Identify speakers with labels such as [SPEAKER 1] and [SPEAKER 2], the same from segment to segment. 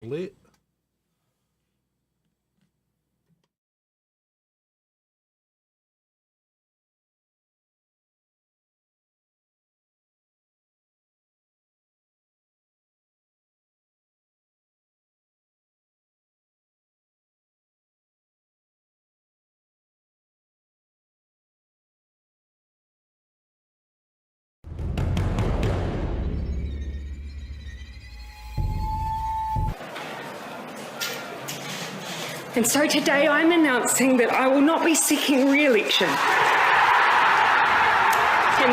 [SPEAKER 1] Late.
[SPEAKER 2] And so today I'm announcing that I will not be seeking re-election and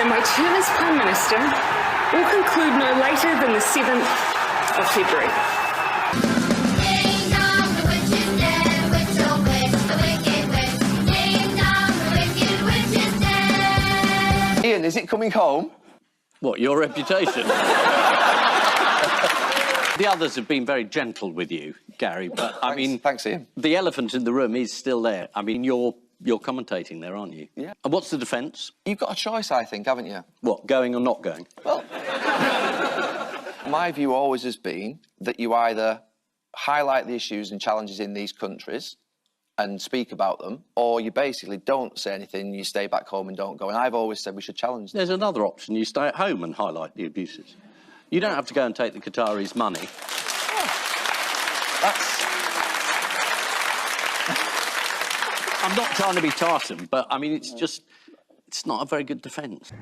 [SPEAKER 2] that my term as Prime Minister will conclude no later than the 7th of February.
[SPEAKER 3] Ian, is it coming home?
[SPEAKER 4] What, your reputation? The others have been very gentle with you, Gary, but I mean...
[SPEAKER 3] Thanks, Ian.
[SPEAKER 4] The elephant in the room is still there. I mean, you're commentating there, aren't you?
[SPEAKER 3] Yeah.
[SPEAKER 4] And what's the defence?
[SPEAKER 3] You've got a choice, I think, haven't you?
[SPEAKER 4] What, going or not going?
[SPEAKER 3] Well, my view always has been that you either highlight the issues and challenges in these countries and speak about them, or you basically don't say anything, you stay back home and don't go. And I've always said we should challenge them.
[SPEAKER 4] There's another option. You stay at home and highlight the abuses. You don't have to go and take the Qataris' money. I'm not trying to be tartan, but, I mean, it's just... It's not a very good defence.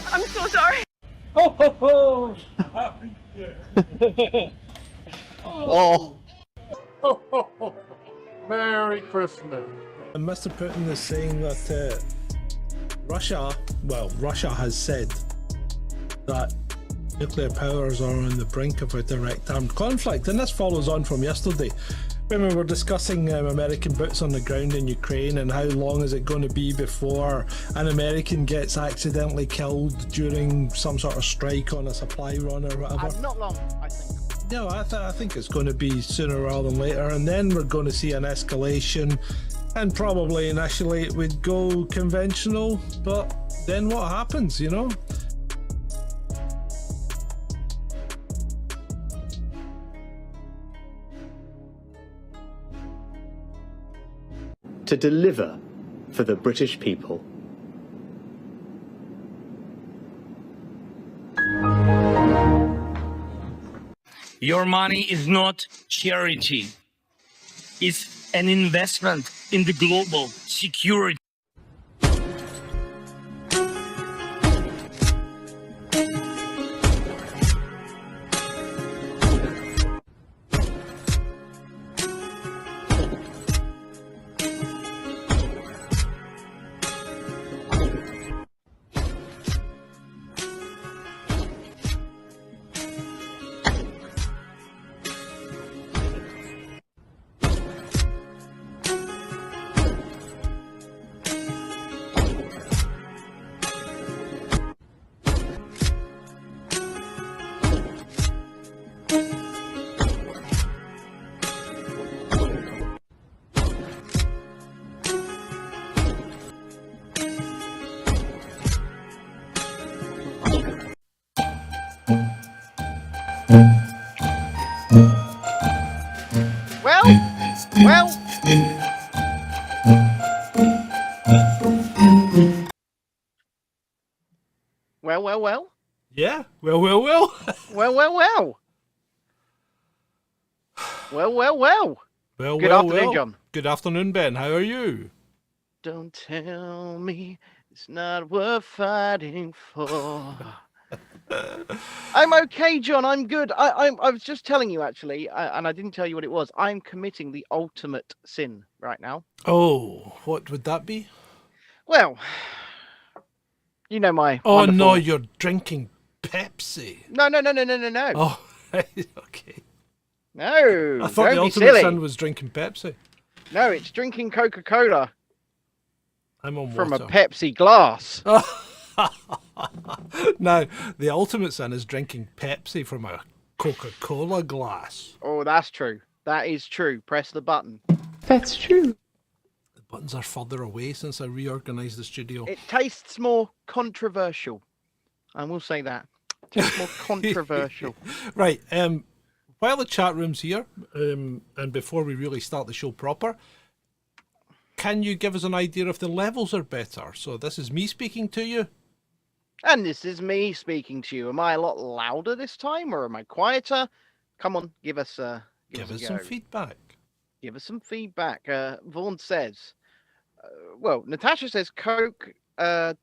[SPEAKER 2] I'm so sorry.
[SPEAKER 1] Ho, ho, ho! Happy
[SPEAKER 4] Oh!
[SPEAKER 1] Ho, ho, ho. Merry Christmas. And Mr. Putin is saying that Russia has said that nuclear powers are on the brink of a direct armed conflict. And this follows on from yesterday, when we were discussing American boots on the ground in Ukraine and how long is it going to be before an American gets accidentally killed during some sort of strike on a supply run or whatever.
[SPEAKER 5] Not long, I think.
[SPEAKER 1] No, I think it's going to be sooner rather than later, and then we're going to see an escalation, and probably initially it would go conventional, but then what happens, you know?
[SPEAKER 6] To deliver for the British people.
[SPEAKER 7] Your money is not charity. It's an investment in the global security.
[SPEAKER 5] Well, well. Well, well, well.
[SPEAKER 1] Yeah. Well.
[SPEAKER 5] Well, well, well. Well, well, well.
[SPEAKER 1] Well,
[SPEAKER 5] Good afternoon, John.
[SPEAKER 1] Good afternoon, Ben. How are you?
[SPEAKER 5] Don't tell me it's not worth fighting for. I'm okay, John. I'm good. I was just telling you, actually, and I didn't tell you what it was. I'm committing the ultimate sin right now.
[SPEAKER 1] Oh, what would that be?
[SPEAKER 5] Well, you know my
[SPEAKER 1] Oh,
[SPEAKER 5] wonderful...
[SPEAKER 1] no, you're drinking Pepsi.
[SPEAKER 5] No.
[SPEAKER 1] Oh, okay.
[SPEAKER 5] No,
[SPEAKER 1] I thought
[SPEAKER 5] don't
[SPEAKER 1] the
[SPEAKER 5] be
[SPEAKER 1] ultimate
[SPEAKER 5] silly.
[SPEAKER 1] sin was drinking Pepsi.
[SPEAKER 5] No, it's drinking Coca-Cola
[SPEAKER 1] I'm on
[SPEAKER 5] from a
[SPEAKER 1] water.
[SPEAKER 5] Pepsi glass.
[SPEAKER 1] Now, the ultimate sin is drinking Pepsi from a Coca-Cola glass.
[SPEAKER 5] Oh, that's true. That is true. Press the button.
[SPEAKER 8] That's true.
[SPEAKER 1] The buttons are further away since I reorganised the studio.
[SPEAKER 5] It tastes more controversial. I will say that. It tastes more controversial.
[SPEAKER 1] Right. While the chat room's here, and before we really start the show proper, can you give us an idea if the levels are better? So this is me speaking to you.
[SPEAKER 5] And this is me speaking to you. Am I a lot louder this time, or am I quieter? Come on, give us a
[SPEAKER 1] Some
[SPEAKER 5] go.
[SPEAKER 1] feedback.
[SPEAKER 5] Give us some feedback. Vaughan says, well, Natasha says Coke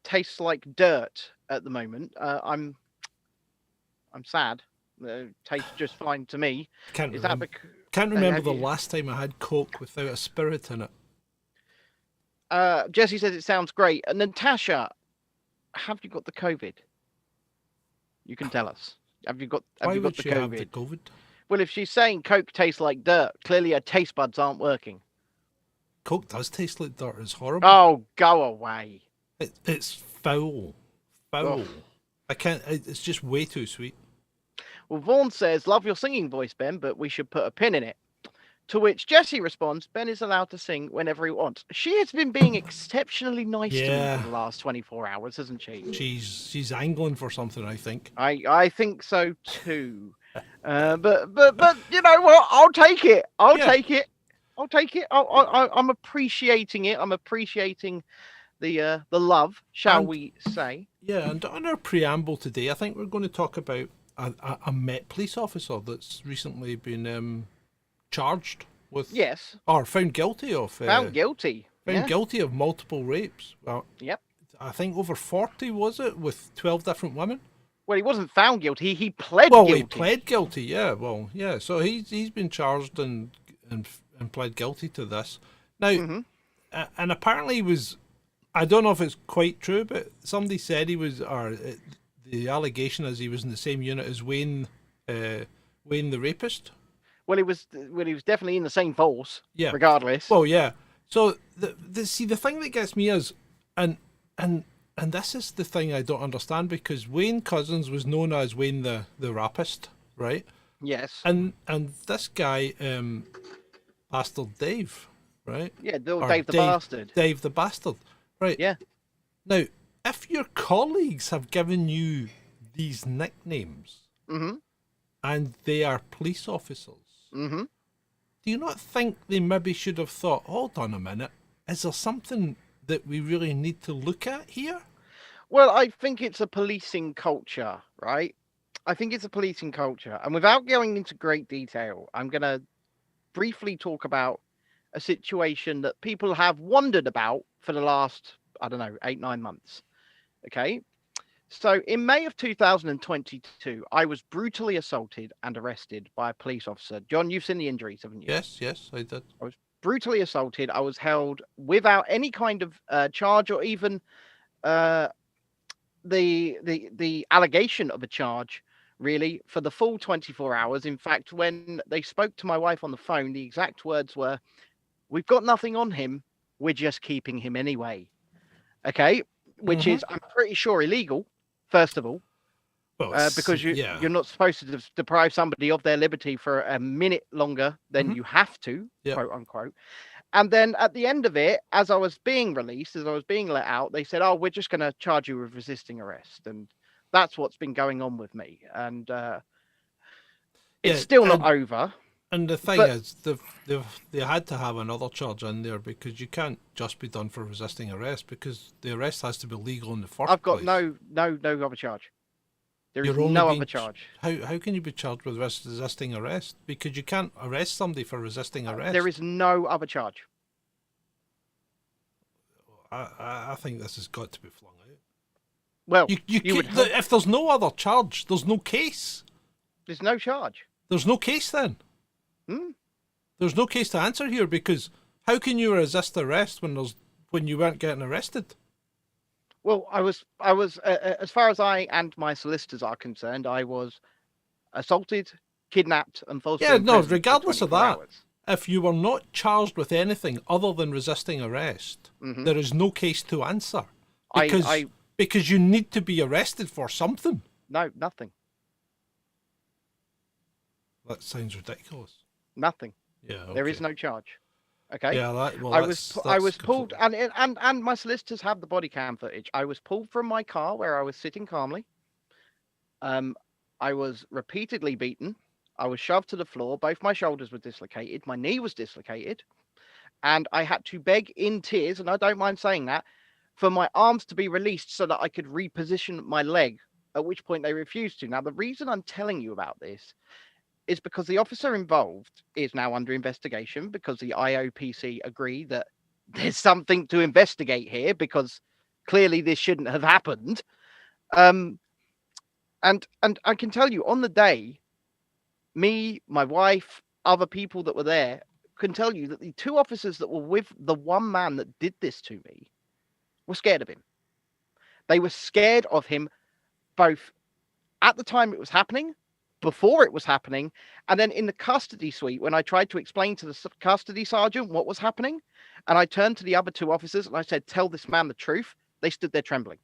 [SPEAKER 5] tastes like dirt at the moment. I'm sad. Tastes just fine to me.
[SPEAKER 1] Can't
[SPEAKER 5] Is
[SPEAKER 1] remember,
[SPEAKER 5] that
[SPEAKER 1] can't remember the
[SPEAKER 5] you-
[SPEAKER 1] last time I had Coke without a spirit in it.
[SPEAKER 5] Jesse says it sounds great. And Natasha, have you got the COVID? You can tell us. Have you got
[SPEAKER 1] Why
[SPEAKER 5] the
[SPEAKER 1] would she have
[SPEAKER 5] COVID?
[SPEAKER 1] the COVID?
[SPEAKER 5] Well, if she's saying Coke tastes like dirt, clearly her taste buds aren't working.
[SPEAKER 1] Coke does taste like dirt. It's horrible.
[SPEAKER 5] Oh, go away.
[SPEAKER 1] It's foul. Foul.
[SPEAKER 5] Ugh.
[SPEAKER 1] I can't. It's just way too sweet.
[SPEAKER 5] Well, Vaughan says, love your singing voice, Ben, but we should put a pin in it. To which Jesse responds, Ben is allowed to sing whenever he wants. She has been being exceptionally nice to me
[SPEAKER 1] Yeah.
[SPEAKER 5] for the last 24 hours, hasn't she?
[SPEAKER 1] She's angling for something, I think.
[SPEAKER 5] I think so too. But you know what? I'll take it. I'll
[SPEAKER 1] Yeah.
[SPEAKER 5] take it. I'll take it. I'm appreciating it. I'm appreciating the love, shall
[SPEAKER 1] And-
[SPEAKER 5] we say?
[SPEAKER 1] Yeah, and on our preamble today, I think we're going to talk about a Met police officer that's recently been charged with,
[SPEAKER 5] Yes.
[SPEAKER 1] or found guilty of,
[SPEAKER 5] Found guilty. Yeah.
[SPEAKER 1] guilty of multiple rapes. Well,
[SPEAKER 5] Yep.
[SPEAKER 1] I think over 40, was it, with 12 different women?
[SPEAKER 5] Well, he wasn't found guilty. He pled
[SPEAKER 1] Well,
[SPEAKER 5] guilty.
[SPEAKER 1] he pled guilty. Yeah. Well, yeah. So he's been charged and pled guilty to this. Now, and apparently he was. I don't know if it's quite true, but somebody said he was, or the allegation is he was in the same unit as Wayne the rapist.
[SPEAKER 5] Well, he was definitely in the same force.
[SPEAKER 1] Yeah.
[SPEAKER 5] Regardless.
[SPEAKER 1] Well, yeah. So the thing that gets me is, and this is the thing I don't understand, because Wayne Couzens was known as Wayne the rapist, right?
[SPEAKER 5] Yes.
[SPEAKER 1] And this guy, Bastard Dave, right?
[SPEAKER 5] Yeah,
[SPEAKER 1] Or
[SPEAKER 5] Dave the Bastard.
[SPEAKER 1] Dave the Bastard, right?
[SPEAKER 5] Yeah.
[SPEAKER 1] Now, if your colleagues have given you these nicknames
[SPEAKER 5] Mm-hmm.
[SPEAKER 1] and they are police officers,
[SPEAKER 5] Mm-hmm.
[SPEAKER 1] do you not think they maybe should have thought, hold on a minute, is there something that we really need to look at here?
[SPEAKER 5] Well, I think it's a policing culture, right? I think it's a policing culture. And without going into great detail, I'm going to briefly talk about a situation that people have wondered about for the last, 8-9 months. Okay. So in May of 2022, I was brutally assaulted and arrested by a police officer. John, you've seen the injuries, haven't you?
[SPEAKER 1] Yes, I did.
[SPEAKER 5] I was brutally assaulted. I was held without any kind of charge, or even the allegation of a charge, really, for the full 24 hours. In fact, when they spoke to my wife on the phone, the exact words were, "We've got nothing on him. We're just keeping him anyway." Okay, which is, I'm pretty sure, illegal. First of all,
[SPEAKER 1] Well,
[SPEAKER 5] because you're not supposed to deprive somebody of their liberty for a minute longer than you have to,
[SPEAKER 1] Yeah.
[SPEAKER 5] quote unquote. And then at the end of it, as I was being released, as I was being let out, they said, "Oh, we're just going to charge you with resisting arrest." And that's what's been going on with me. And it's still not over.
[SPEAKER 1] And the thing
[SPEAKER 5] But-
[SPEAKER 1] is, they had to have another charge in there because you can't just be done for resisting arrest because the arrest has to be legal in the first
[SPEAKER 5] I've got
[SPEAKER 1] place.
[SPEAKER 5] no other charge. There is
[SPEAKER 1] You're only
[SPEAKER 5] no
[SPEAKER 1] being
[SPEAKER 5] other charge.
[SPEAKER 1] How can you be charged with resisting arrest? Because you can't arrest somebody for resisting arrest.
[SPEAKER 5] There is no other charge.
[SPEAKER 1] I think this has got to be flung out.
[SPEAKER 5] Well,
[SPEAKER 1] You
[SPEAKER 5] would
[SPEAKER 1] could,
[SPEAKER 5] hope
[SPEAKER 1] if there's no other charge, there's no case.
[SPEAKER 5] there's no charge.
[SPEAKER 1] There's no case then. There's no case to answer here because how can you resist arrest when you weren't getting arrested?
[SPEAKER 5] Well, I was as far as I and my solicitors are concerned, I was assaulted, kidnapped, and falsely
[SPEAKER 1] Yeah, no,
[SPEAKER 5] imprisoned for
[SPEAKER 1] regardless of
[SPEAKER 5] 24
[SPEAKER 1] that,
[SPEAKER 5] hours.
[SPEAKER 1] if you were not charged with anything other than resisting arrest, there is no case to answer because you need to be arrested for something.
[SPEAKER 5] No, nothing.
[SPEAKER 1] That sounds ridiculous.
[SPEAKER 5] Nothing.
[SPEAKER 1] Yeah,
[SPEAKER 5] There is
[SPEAKER 1] okay.
[SPEAKER 5] no charge. Okay.
[SPEAKER 1] Yeah,
[SPEAKER 5] I was pulled, and my solicitors have the body cam footage. I was pulled from my car where I was sitting calmly. I was repeatedly beaten. I was shoved to the floor. Both my shoulders were dislocated. My knee was dislocated, and I had to beg in tears, and I don't mind saying that, for my arms to be released so that I could reposition my leg. At which point they refused to. Now, the reason I'm telling you about this is because the officer involved is now under investigation because the IOPC agree that there's something to investigate here because clearly this shouldn't have happened. And I can tell you on the day, me, my wife, other people that were there can tell you that the two officers that were with the one man that did this to me were scared of him. They were scared of him both at the time it was happening, before it was happening, and then in the custody suite when I tried to explain to the custody sergeant what was happening, and I turned to the other two officers and I said, "Tell this man the truth." They stood there trembling.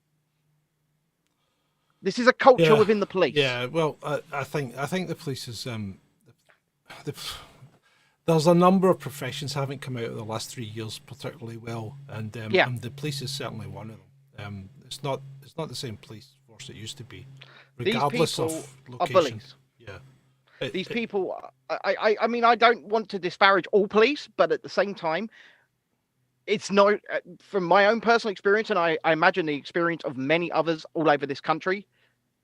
[SPEAKER 5] This is a culture within the police.
[SPEAKER 1] Yeah, well, I think the police is there's a number of professions haven't come out of the last 3 years particularly well, and the police is certainly one of them. It's not the same police force it used to be, regardless
[SPEAKER 5] These people
[SPEAKER 1] of
[SPEAKER 5] are
[SPEAKER 1] location.
[SPEAKER 5] bullies.
[SPEAKER 1] Yeah.
[SPEAKER 5] These people, I mean, I don't want to disparage all police, but at the same time, it's not, from my own personal experience, and I imagine the experience of many others all over this country,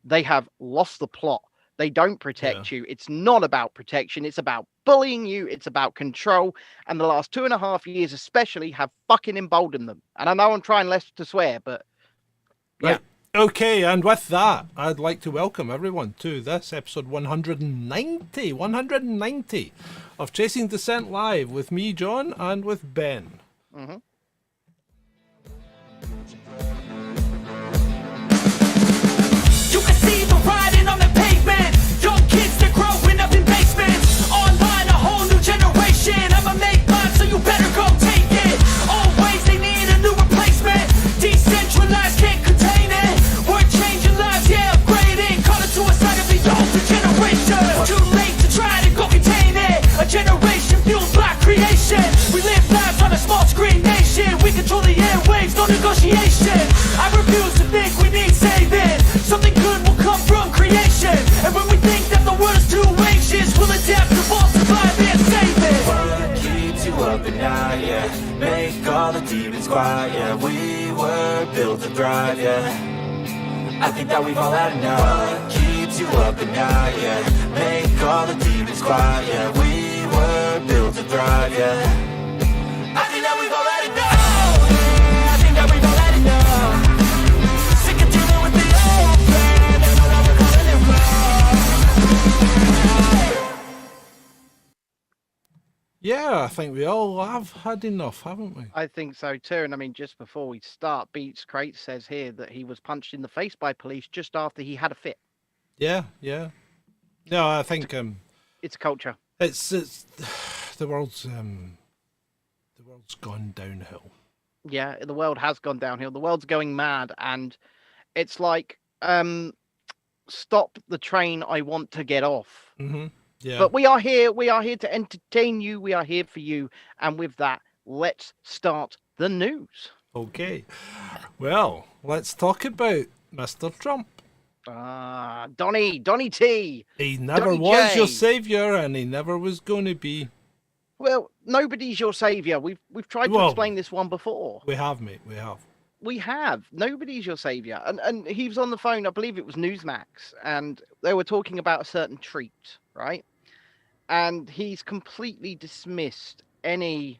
[SPEAKER 5] they have lost the plot. They don't protect you. It's not about protection. It's about bullying you. It's about control. And the last 2.5 years especially have fucking emboldened them. And I know I'm trying less to swear, but yeah.
[SPEAKER 1] Right. Okay, and with that, I'd like to welcome everyone to this episode 190 of Chasing Dissent Live with me, John, and with Ben.
[SPEAKER 5] Mm-hmm.
[SPEAKER 8] You can see the writing on the pavement. Young kids, they're growing up in basements. Online, a whole new generation. I'ma make mine, so you better go take it. Always, they need a new replacement. Decentralized, can't contain it. We're changing lives, yeah, upgrading. Call it suicide of the older generation. Too late to try to go contain it. A generation fueled by creation. We live lives on a small screen nation. We control the airwaves, no negotiation. I refuse to think we need saving. Something good will come from creation. And when we think that the world is too anxious, we'll adapt, evolve, survive, and save it.
[SPEAKER 9] What keeps you up at night, yeah? Make all the demons quiet, yeah. We were built to thrive, yeah. I think that we've all had enough. What keeps you up at night, yeah? Make all the demons quiet, yeah. We were built to thrive, yeah. I think that we've all had enough. I think that we've all had enough. Sick of dealing with the old plan, and all that we're calling it wrong.
[SPEAKER 1] Yeah, I think we all have had enough, haven't we?
[SPEAKER 5] I think so too. And I mean, just before we start, Beats Crate says here that he was punched in the face by police just after he had a fit.
[SPEAKER 1] Yeah. No, I think
[SPEAKER 5] It's a culture.
[SPEAKER 1] it's the world's gone downhill.
[SPEAKER 5] Yeah, the world has gone downhill. The world's going mad, and it's like, stop the train. I want to get off.
[SPEAKER 1] Mm-hmm. Yeah.
[SPEAKER 5] But we are here. We are here to entertain you. We are here for you. And with that, let's start the news.
[SPEAKER 1] Okay. Well, let's talk about Mr. Trump.
[SPEAKER 5] Donny T.
[SPEAKER 1] He never
[SPEAKER 5] Donny
[SPEAKER 1] was
[SPEAKER 5] J.
[SPEAKER 1] your saviour, and he never was going to be.
[SPEAKER 5] Well, nobody's your saviour. We've tried to
[SPEAKER 1] Well,
[SPEAKER 5] explain this one before.
[SPEAKER 1] We have, mate. We have.
[SPEAKER 5] We have. Nobody's your saviour. And he was on the phone, I believe it was Newsmax, and they were talking about a certain treat, right? And he's completely dismissed any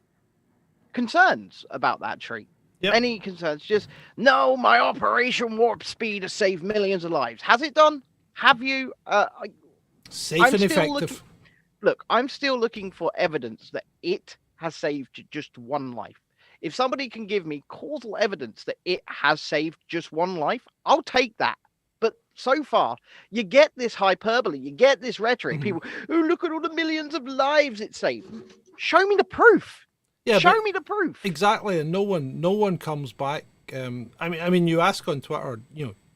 [SPEAKER 5] concerns about that treat.
[SPEAKER 1] Yep.
[SPEAKER 5] Any concerns? Just, no, my Operation Warp Speed has saved millions of lives. Has it done? Have you?
[SPEAKER 1] Safe
[SPEAKER 5] I'm
[SPEAKER 1] and
[SPEAKER 5] still
[SPEAKER 1] effective.
[SPEAKER 5] Look, I'm still looking for evidence that it has saved just one life. If somebody can give me causal evidence that it has saved just one life, I'll take that. But so far, you get this hyperbole, you get this rhetoric. People, oh, look at all the millions of lives it saved. Show me the proof.
[SPEAKER 1] Yeah,
[SPEAKER 5] Show me the proof.
[SPEAKER 1] Exactly, and no one comes back. I mean, you ask on Twitter,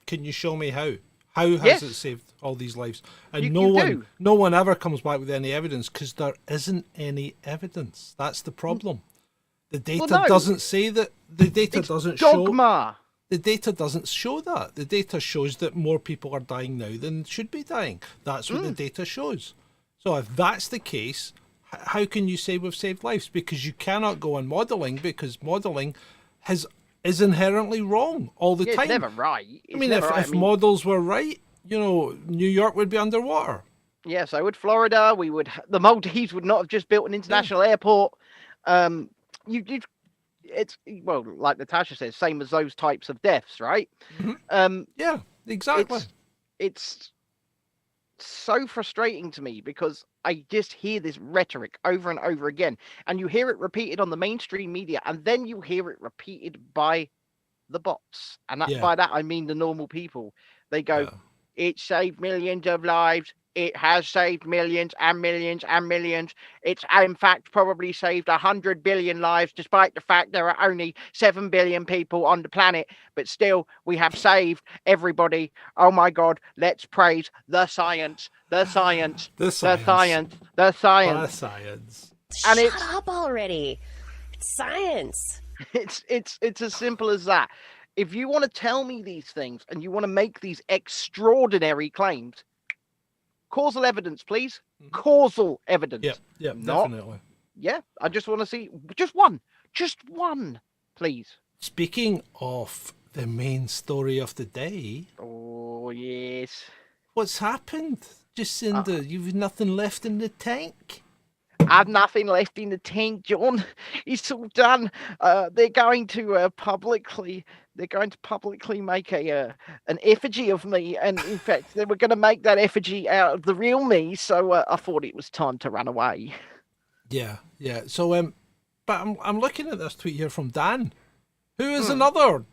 [SPEAKER 1] can you show me how? How has it saved all these lives? And no one ever comes back with any evidence because there isn't any evidence. That's the problem. The data doesn't say that. The data doesn't
[SPEAKER 5] dogma.
[SPEAKER 1] The data doesn't show that. The data shows that more people are dying now than should be dying. That's what the data shows. So if that's the case, how can you say we've saved lives? Because you cannot go on modelling, because modelling is inherently wrong all the time.
[SPEAKER 5] It's never right.
[SPEAKER 1] If models were right, New York would be underwater.
[SPEAKER 5] Yeah, so would Florida. The Maldives would not have just built an international airport. It's like Natasha says, same as those types of deaths, right?
[SPEAKER 1] Yeah, exactly.
[SPEAKER 5] It's so frustrating to me because I just hear this rhetoric over and over again, and you hear it repeated on the mainstream media, and then you hear it repeated by the bots, and by that I mean the normal people. They go, "It saved millions of lives. It has saved millions and millions and millions. It's in fact probably saved 100 billion lives, despite the fact there are only 7 billion people on the planet. But still, we have saved everybody. Oh my God, let's praise the science, the science, the science, the science.
[SPEAKER 1] The science.
[SPEAKER 10] And Shut up already. It's science.
[SPEAKER 5] It's as simple as that. If you want to tell me these things and you want to make these extraordinary claims, causal evidence, please. Causal evidence.
[SPEAKER 1] Yeah, definitely.
[SPEAKER 5] Yeah, I just want to see just one, please.
[SPEAKER 1] Speaking of the main story of the day.
[SPEAKER 5] Oh, yes.
[SPEAKER 1] What's happened? Jacinda, you've nothing left in the tank?
[SPEAKER 5] I've nothing left in the tank, John. It's all done. They're going to publicly make an effigy of me, and in fact, they were going to make that effigy out of the real me. So I thought it was time to run away.
[SPEAKER 1] Yeah. So, but I'm looking at this tweet here from Dan, who is another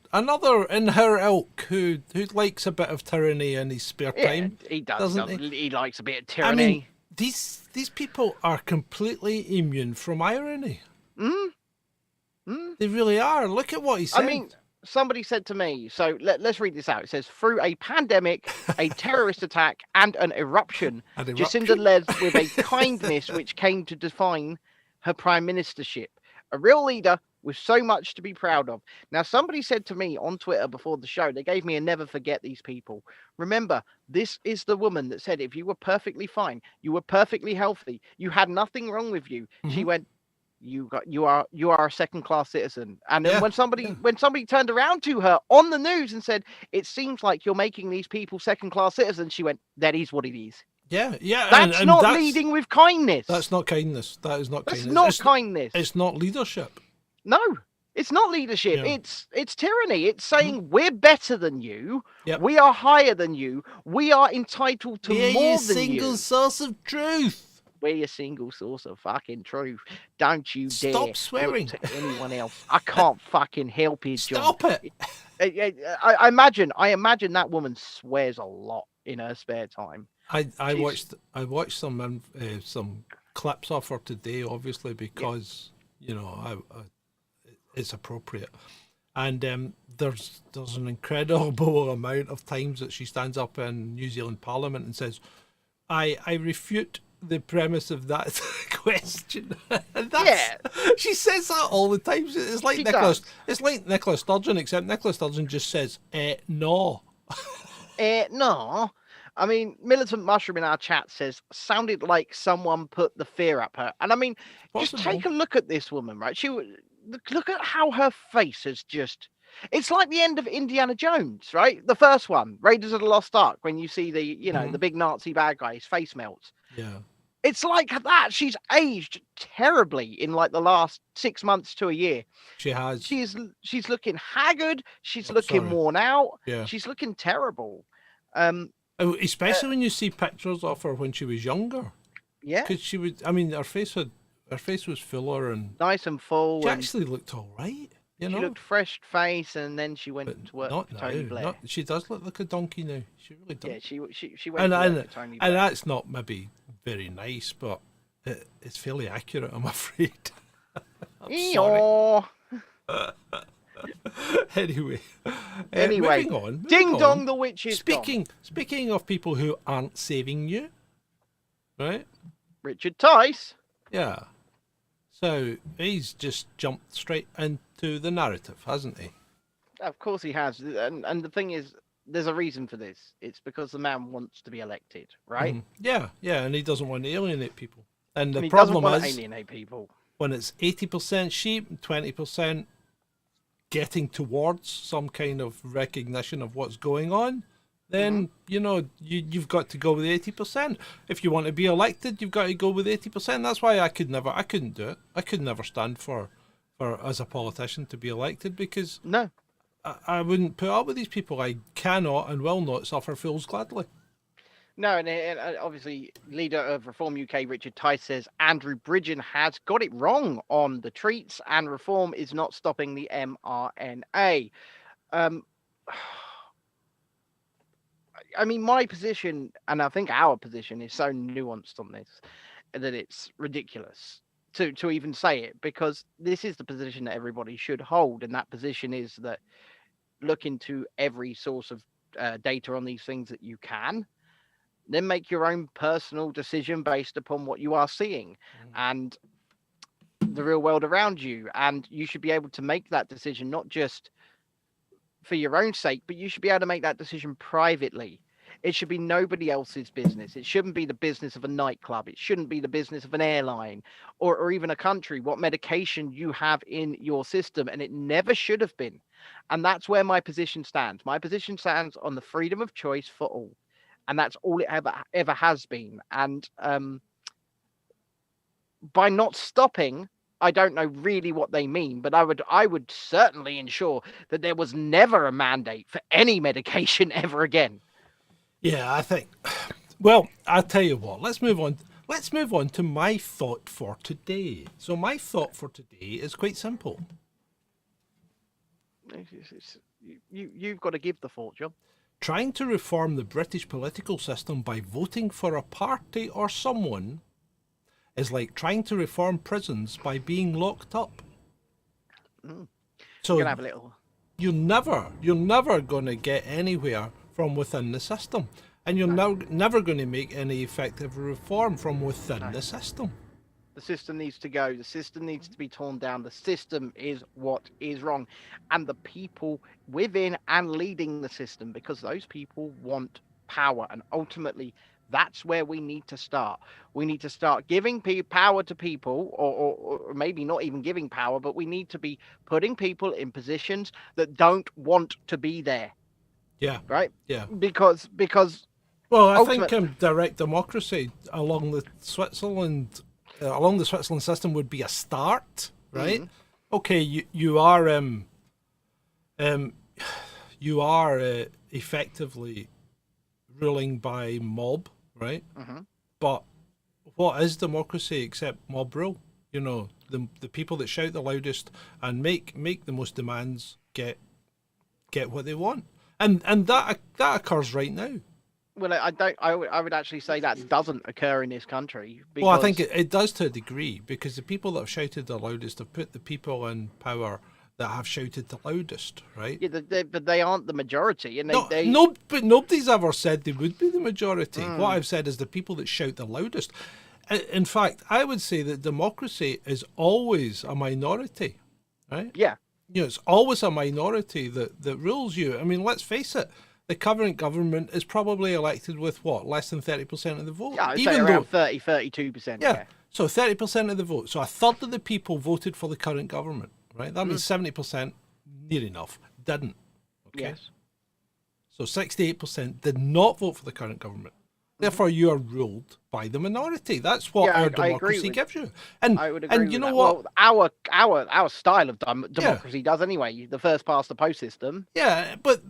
[SPEAKER 1] in her ilk who likes a bit of tyranny in his spare time.
[SPEAKER 5] He does.
[SPEAKER 1] Doesn't he?
[SPEAKER 5] He likes a bit of tyranny.
[SPEAKER 1] I mean, these people are completely immune from irony. They really are. Look at what he said.
[SPEAKER 5] I mean, somebody said to me, so let's read this out. It says, through a pandemic, a terrorist attack, and an eruption, Jacinda led with a kindness which came to define her prime ministership. A real leader with so much to be proud of. Now, somebody said to me on Twitter before the show, they gave me a never forget these people. Remember, this is the woman that said, if you were perfectly fine, you were perfectly healthy, you had nothing wrong with you. She went, you are a second-class citizen. And then when somebody turned around to her on the news and said, it seems like you're making these people second-class citizens, she went, that is what it is.
[SPEAKER 1] Yeah.
[SPEAKER 5] That's not leading with kindness.
[SPEAKER 1] That's not kindness. That is not kindness.
[SPEAKER 5] That's not kindness.
[SPEAKER 1] It's not leadership.
[SPEAKER 5] No, it's not leadership. Yeah. It's tyranny. It's saying we're better than you.
[SPEAKER 1] Yep.
[SPEAKER 5] We are higher than you. We are entitled to more than you.
[SPEAKER 1] We're your single source of truth.
[SPEAKER 5] We're your single source of fucking truth. Don't you dare
[SPEAKER 1] stop swearing
[SPEAKER 5] to anyone else. I can't fucking help it, John.
[SPEAKER 1] Stop it.
[SPEAKER 5] I imagine that woman swears a lot in her spare time.
[SPEAKER 1] I watched some clips of her today, obviously, because it's appropriate, and there's an incredible amount of times that she stands up in New Zealand Parliament and says, I refute the premise of that question. And she says that all the time. It's like Nicola Sturgeon, except Nicola Sturgeon just says no.
[SPEAKER 5] No. I mean, Militant Mushroom in our chat says, sounded like someone put the fear up her. And I mean, just
[SPEAKER 1] Possible.
[SPEAKER 5] take a look at this woman, right? Look at how her face is just. It's like the end of Indiana Jones, right? The first one, Raiders of the Lost Ark, when you see the big Nazi bad guy, his face melts.
[SPEAKER 1] Yeah.
[SPEAKER 5] It's like that. She's aged terribly in like the last 6 months to a year.
[SPEAKER 1] She has.
[SPEAKER 5] She's looking haggard. She's looking
[SPEAKER 1] sorry.
[SPEAKER 5] worn out.
[SPEAKER 1] Yeah.
[SPEAKER 5] She's looking terrible.
[SPEAKER 1] Especially when you see pictures of her when she was younger.
[SPEAKER 5] Yeah.
[SPEAKER 1] Because she would. I mean, her face was fuller and
[SPEAKER 5] Nice and full.
[SPEAKER 1] she
[SPEAKER 5] and
[SPEAKER 1] actually looked all right. You know.
[SPEAKER 5] She looked fresh face, and then she went
[SPEAKER 1] But
[SPEAKER 5] to work
[SPEAKER 1] not
[SPEAKER 5] for Tony
[SPEAKER 1] now.
[SPEAKER 5] Blair.
[SPEAKER 1] She does look like a donkey now. She really does.
[SPEAKER 5] Yeah, she went to work for Tony Blair.
[SPEAKER 1] And that's not maybe very nice, but it's fairly accurate, I'm afraid. I'm sorry. Anyway, moving on.
[SPEAKER 5] Ding dong, the witch is gone.
[SPEAKER 1] Speaking of people who aren't saving you, right?
[SPEAKER 5] Richard Tice.
[SPEAKER 1] Yeah. So he's just jumped straight into the narrative, hasn't he?
[SPEAKER 5] Of course he has, and the thing is, there's a reason for this. It's because the man wants to be elected, right?
[SPEAKER 1] Yeah, and he doesn't want to alienate people. And the
[SPEAKER 5] He
[SPEAKER 1] problem
[SPEAKER 5] doesn't want to
[SPEAKER 1] is,
[SPEAKER 5] alienate people.
[SPEAKER 1] when it's 80% sheep and 20% getting towards some kind of recognition of what's going on, then you've got to go with 80%. If you want to be elected, you've got to go with 80%. That's why I couldn't do it. I could never stand for as a politician to be elected, because
[SPEAKER 5] no,
[SPEAKER 1] I wouldn't put up with these people. I cannot and will not suffer fools gladly.
[SPEAKER 5] No, and obviously, leader of Reform UK, Richard Tice, says Andrew Bridgen has got it wrong on the treats, and Reform is not stopping the mRNA. I mean, my position, and I think our position, is so nuanced on this that it's ridiculous to even say it, because this is the position that everybody should hold, and that position is that look into every source of data on these things that you can, then make your own personal decision based upon what you are seeing and the real world around you. And you should be able to make that decision, not just for your own sake, but you should be able to make that decision privately. It should be nobody else's business. It shouldn't be the business of a nightclub. It shouldn't be the business of an airline or even a country, what medication you have in your system. And it never should have been. And that's where my position stands. My position stands on the freedom of choice for all. And that's all it ever has been. And by not stopping, I don't know really what they mean, but I would certainly ensure that there was never a mandate for any medication ever again.
[SPEAKER 1] Yeah, I think. Well, I'll tell you what. Let's move on. Let's move on to my thought for today. So my thought for today is quite simple.
[SPEAKER 5] You've got to give the thought, John.
[SPEAKER 1] Trying to reform the British political system by voting for a party or someone is like trying to reform prisons by being locked up. So
[SPEAKER 5] Gonna have a little.
[SPEAKER 1] you're never going to get anywhere from within the system, and you're never going to make any effective reform from within the system.
[SPEAKER 5] The system needs to go. The system needs to be torn down. The system is what is wrong. And the people within and leading the system, because those people want power. And ultimately, that's where we need to start. We need to start giving power to people, or maybe not even giving power, but we need to be putting people in positions that don't want to be there.
[SPEAKER 1] Yeah.
[SPEAKER 5] Right?
[SPEAKER 1] Yeah.
[SPEAKER 5] Because
[SPEAKER 1] well, I think direct democracy along the Switzerland system would be a start, right? Okay, you are effectively ruling by mob, right? But what is democracy except mob rule? You know, the people that shout the loudest and make the most demands get what they want, and that occurs right now.
[SPEAKER 5] Well, I would actually say that doesn't occur in this country. Because...
[SPEAKER 1] Well, I think it does to a degree, because the people that have shouted the loudest have put the people in power that have shouted the loudest, right?
[SPEAKER 5] Yeah, but they aren't the majority, and
[SPEAKER 1] but nobody's ever said they would be the majority. What I've said is the people that shout the loudest. In fact, I would say that democracy is always a minority, right?
[SPEAKER 5] Yeah.
[SPEAKER 1] You know, it's always a minority that rules you. I mean, let's face it. the current government is probably elected with what, less than 30% of the vote?
[SPEAKER 5] Yeah, I'd say around 32%.
[SPEAKER 1] Yeah, so 30% of the vote. So a third of the people voted for the current government, right? That means 70%, near enough, didn't. Okay?
[SPEAKER 5] Yes.
[SPEAKER 1] So 68% did not vote for the current government. Therefore, you are ruled by the minority. That's what our democracy gives you. And
[SPEAKER 5] I would agree.
[SPEAKER 1] And you know what?
[SPEAKER 5] Well, our style of democracy does anyway. The first past the post system.
[SPEAKER 1] Yeah, but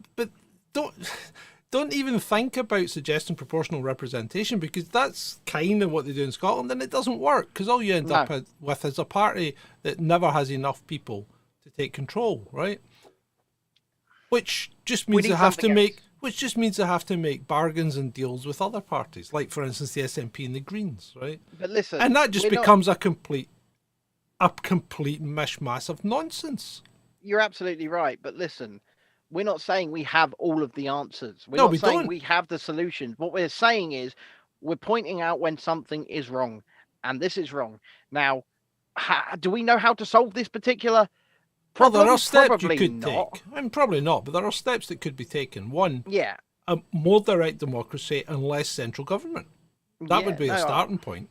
[SPEAKER 1] don't even think about suggesting proportional representation, because that's kind of what they do in Scotland, and it doesn't work, because all you end up with is a party that never has enough people to take control, right? Which just means they have to make. Which just means they have to make bargains and deals with other parties, like, for instance, the SNP and the Greens, right?
[SPEAKER 5] But listen,
[SPEAKER 1] and that just becomes a complete mishmash of nonsense.
[SPEAKER 5] You're absolutely right, but listen, we're not saying we have all of the answers. We're not saying we have the solutions. What we're saying is we're pointing out when something is wrong, and this is wrong. Now, do we know how to solve this particular?
[SPEAKER 1] Well, there are steps you could take. And probably not, but there are steps that could be taken. One, a more direct democracy and less central government. That would be a starting point.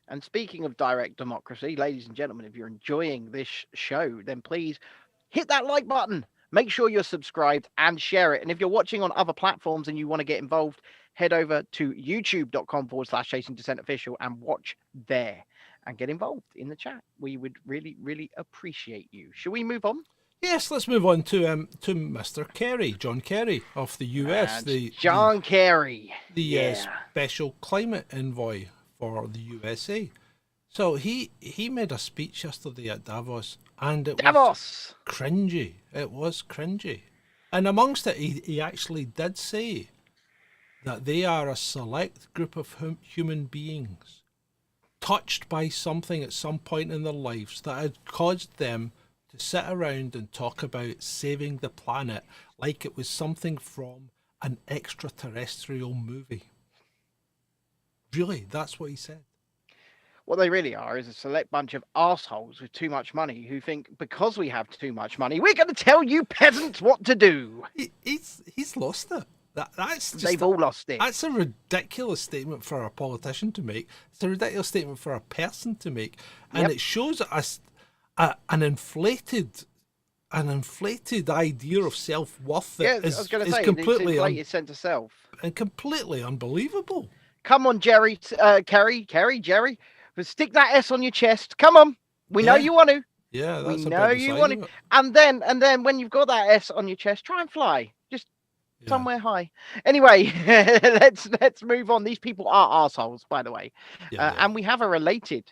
[SPEAKER 5] And speaking of direct democracy, ladies and gentlemen, if you're enjoying this show, then please hit that like button. Make sure you're subscribed and share it. And if you're watching on other platforms and you want to get involved, head over to youtube.com/Chasing Dissent Official and watch there. And get involved in the chat. We would really, really appreciate you. Shall we move on?
[SPEAKER 1] Yes, let's move on to Mr. Kerry, John Kerry of the US.
[SPEAKER 5] John Kerry.
[SPEAKER 1] The special climate envoy for the USA. So he made a speech yesterday at Davos, and it was cringy. It was cringy. And amongst it, he actually did say that they are a select group of human beings touched by something at some point in their lives that had caused them to sit around and talk about saving the planet like it was something from an extraterrestrial movie. Really, that's what he said.
[SPEAKER 5] What they really are is a select bunch of arseholes with too much money who think because we have too much money, we're going to tell you peasants what to do.
[SPEAKER 1] He's lost it.
[SPEAKER 5] They've all lost it.
[SPEAKER 1] That's a ridiculous statement for a politician to make. It's a ridiculous statement for a person to make, and it shows us an inflated idea of self-worth that is completely
[SPEAKER 5] inflated sense of self
[SPEAKER 1] and completely unbelievable.
[SPEAKER 5] Come on, Jerry, Jerry, stick that S on your chest. Come on, we know you want to.
[SPEAKER 1] Yeah,
[SPEAKER 5] we know you want to. And then when you've got that S on your chest, try and fly. Just somewhere high. Anyway, let's move on. These people are arseholes, by the way. And we have a related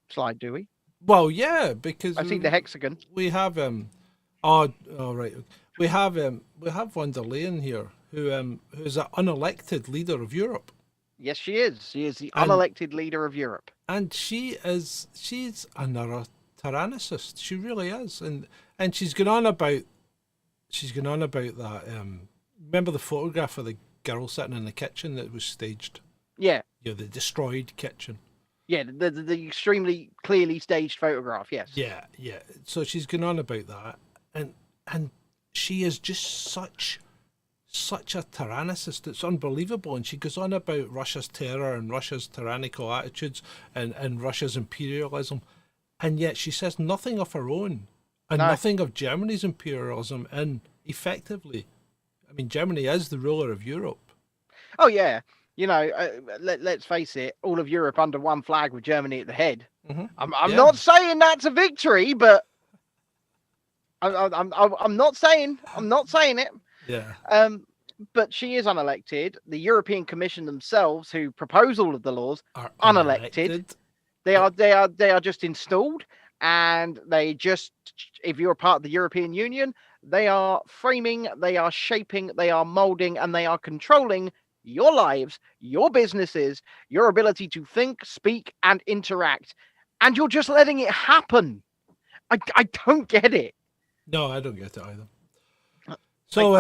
[SPEAKER 5] slide, do we?
[SPEAKER 1] Well, yeah, because
[SPEAKER 5] I see the hexagon.
[SPEAKER 1] We have right. We have von der Leyen here, who's an unelected leader of Europe.
[SPEAKER 5] Yes, she is. She is the unelected leader of Europe.
[SPEAKER 1] And she's another tyrannicist. She really is. And she's gone on about that. Remember the photograph of the girl sitting in the kitchen that was staged?
[SPEAKER 5] Yeah.
[SPEAKER 1] Yeah, the destroyed kitchen.
[SPEAKER 5] Yeah, the extremely clearly staged photograph, yes.
[SPEAKER 1] Yeah. So she's gone on about that. And she is just such a tyrannicist. It's unbelievable. And she goes on about Russia's terror and Russia's tyrannical attitudes and Russia's imperialism. And yet she says nothing of her own. And nothing of Germany's imperialism. And effectively, I mean, Germany is the ruler of Europe.
[SPEAKER 5] Oh, yeah. You know, let's face it, all of Europe under one flag with Germany at the head.
[SPEAKER 1] Mm-hmm.
[SPEAKER 5] I'm not saying that's a victory, but I'm not saying it.
[SPEAKER 1] Yeah.
[SPEAKER 5] But she is unelected. The European Commission themselves, who propose all of the laws, are unelected. They are just installed. And they just, if you're a part of the European Union, they are framing, they are shaping, they are molding, and they are controlling your lives, your businesses, your ability to think, speak, and interact. And you're just letting it happen. I don't get it.
[SPEAKER 1] No, I don't get it either. So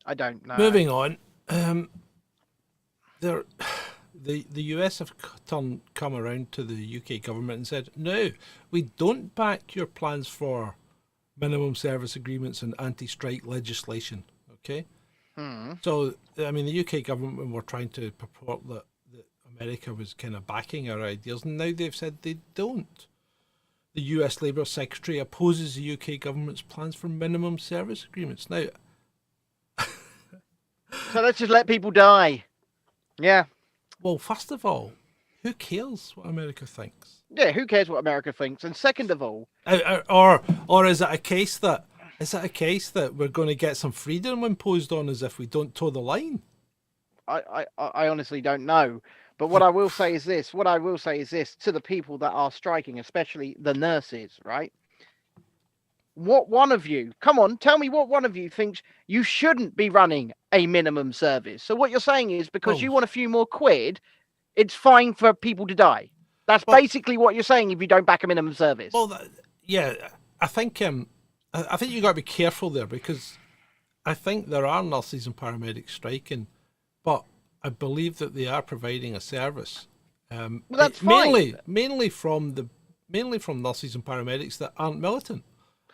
[SPEAKER 5] I don't know.
[SPEAKER 1] Moving on. The US have come around to the UK government and said, no, we don't back your plans for minimum service agreements and anti-strike legislation. Okay. So, I mean, the UK government were trying to purport that America was kind of backing our ideas, and now they've said they don't. The US Labour Secretary opposes the UK government's plans for minimum service agreements. Now,
[SPEAKER 5] So let's just let people die. Yeah.
[SPEAKER 1] well, first of all, who cares what America thinks?
[SPEAKER 5] Yeah, who cares what America thinks? And second of all,
[SPEAKER 1] Or is it a case that we're going to get some freedom imposed on us if we don't toe the line?
[SPEAKER 5] I honestly don't know. But what I will say is this. What I will say is this to the people that are striking, especially the nurses, right? What one of you, come on, tell me what one of you thinks you shouldn't be running a minimum service. So what you're saying is because you want a few more quid, it's fine for people to die. That's basically what you're saying if you don't back a minimum service.
[SPEAKER 1] Well, yeah, I think you got to be careful there, because I think there are nurses and paramedics striking, but I believe that they are providing a service.
[SPEAKER 5] Well, that's fine.
[SPEAKER 1] Mainly from nurses and paramedics that aren't militant.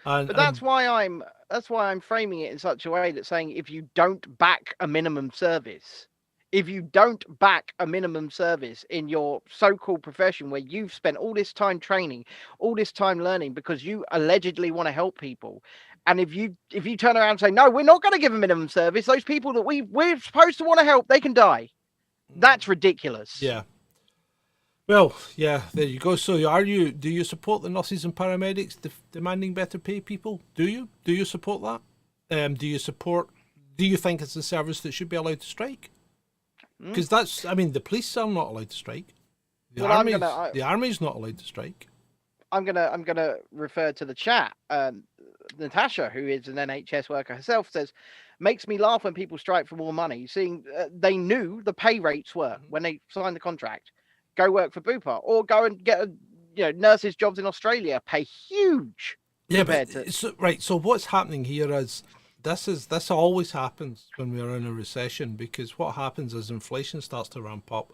[SPEAKER 5] But that's why I'm framing it in such a way that saying if you don't back a minimum service, in your so-called profession where you've spent all this time training, all this time learning because you allegedly want to help people, and if you turn around and say, no, we're not going to give a minimum service, those people that we're supposed to want to help, they can die. That's ridiculous.
[SPEAKER 1] Yeah. Well, yeah, there you go. So do you support the nurses and paramedics demanding better pay people? Do you support that? Do you think it's a service that should be allowed to strike? Because the police are not allowed to strike. The army's not allowed to strike.
[SPEAKER 5] I'm gonna refer to the chat. Natasha, who is an NHS worker herself, says, makes me laugh when people strike for more money, seeing they knew the pay rates were when they signed the contract. Go work for Bupa or go and get nurses' jobs in Australia, pay huge.
[SPEAKER 1] Yeah, so what's happening here is this always happens when we're in a recession, because what happens is inflation starts to ramp up,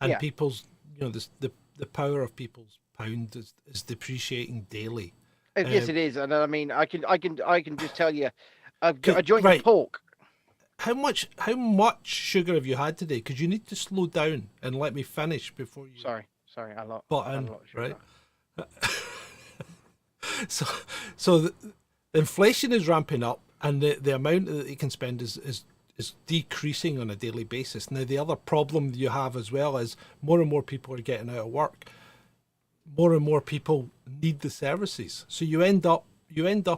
[SPEAKER 1] and people's the power of people's pound is depreciating daily.
[SPEAKER 5] Yes, it is, and I mean I can just tell you a joint of pork.
[SPEAKER 1] How much sugar have you had today? Because you need to slow down and let me finish before you.
[SPEAKER 5] Sorry, a lot.
[SPEAKER 1] Right? so the inflation is ramping up, and the amount that you can spend is decreasing on a daily basis. Now, the other problem you have as well is more and more people are getting out of work. More and more people need the services. So you end up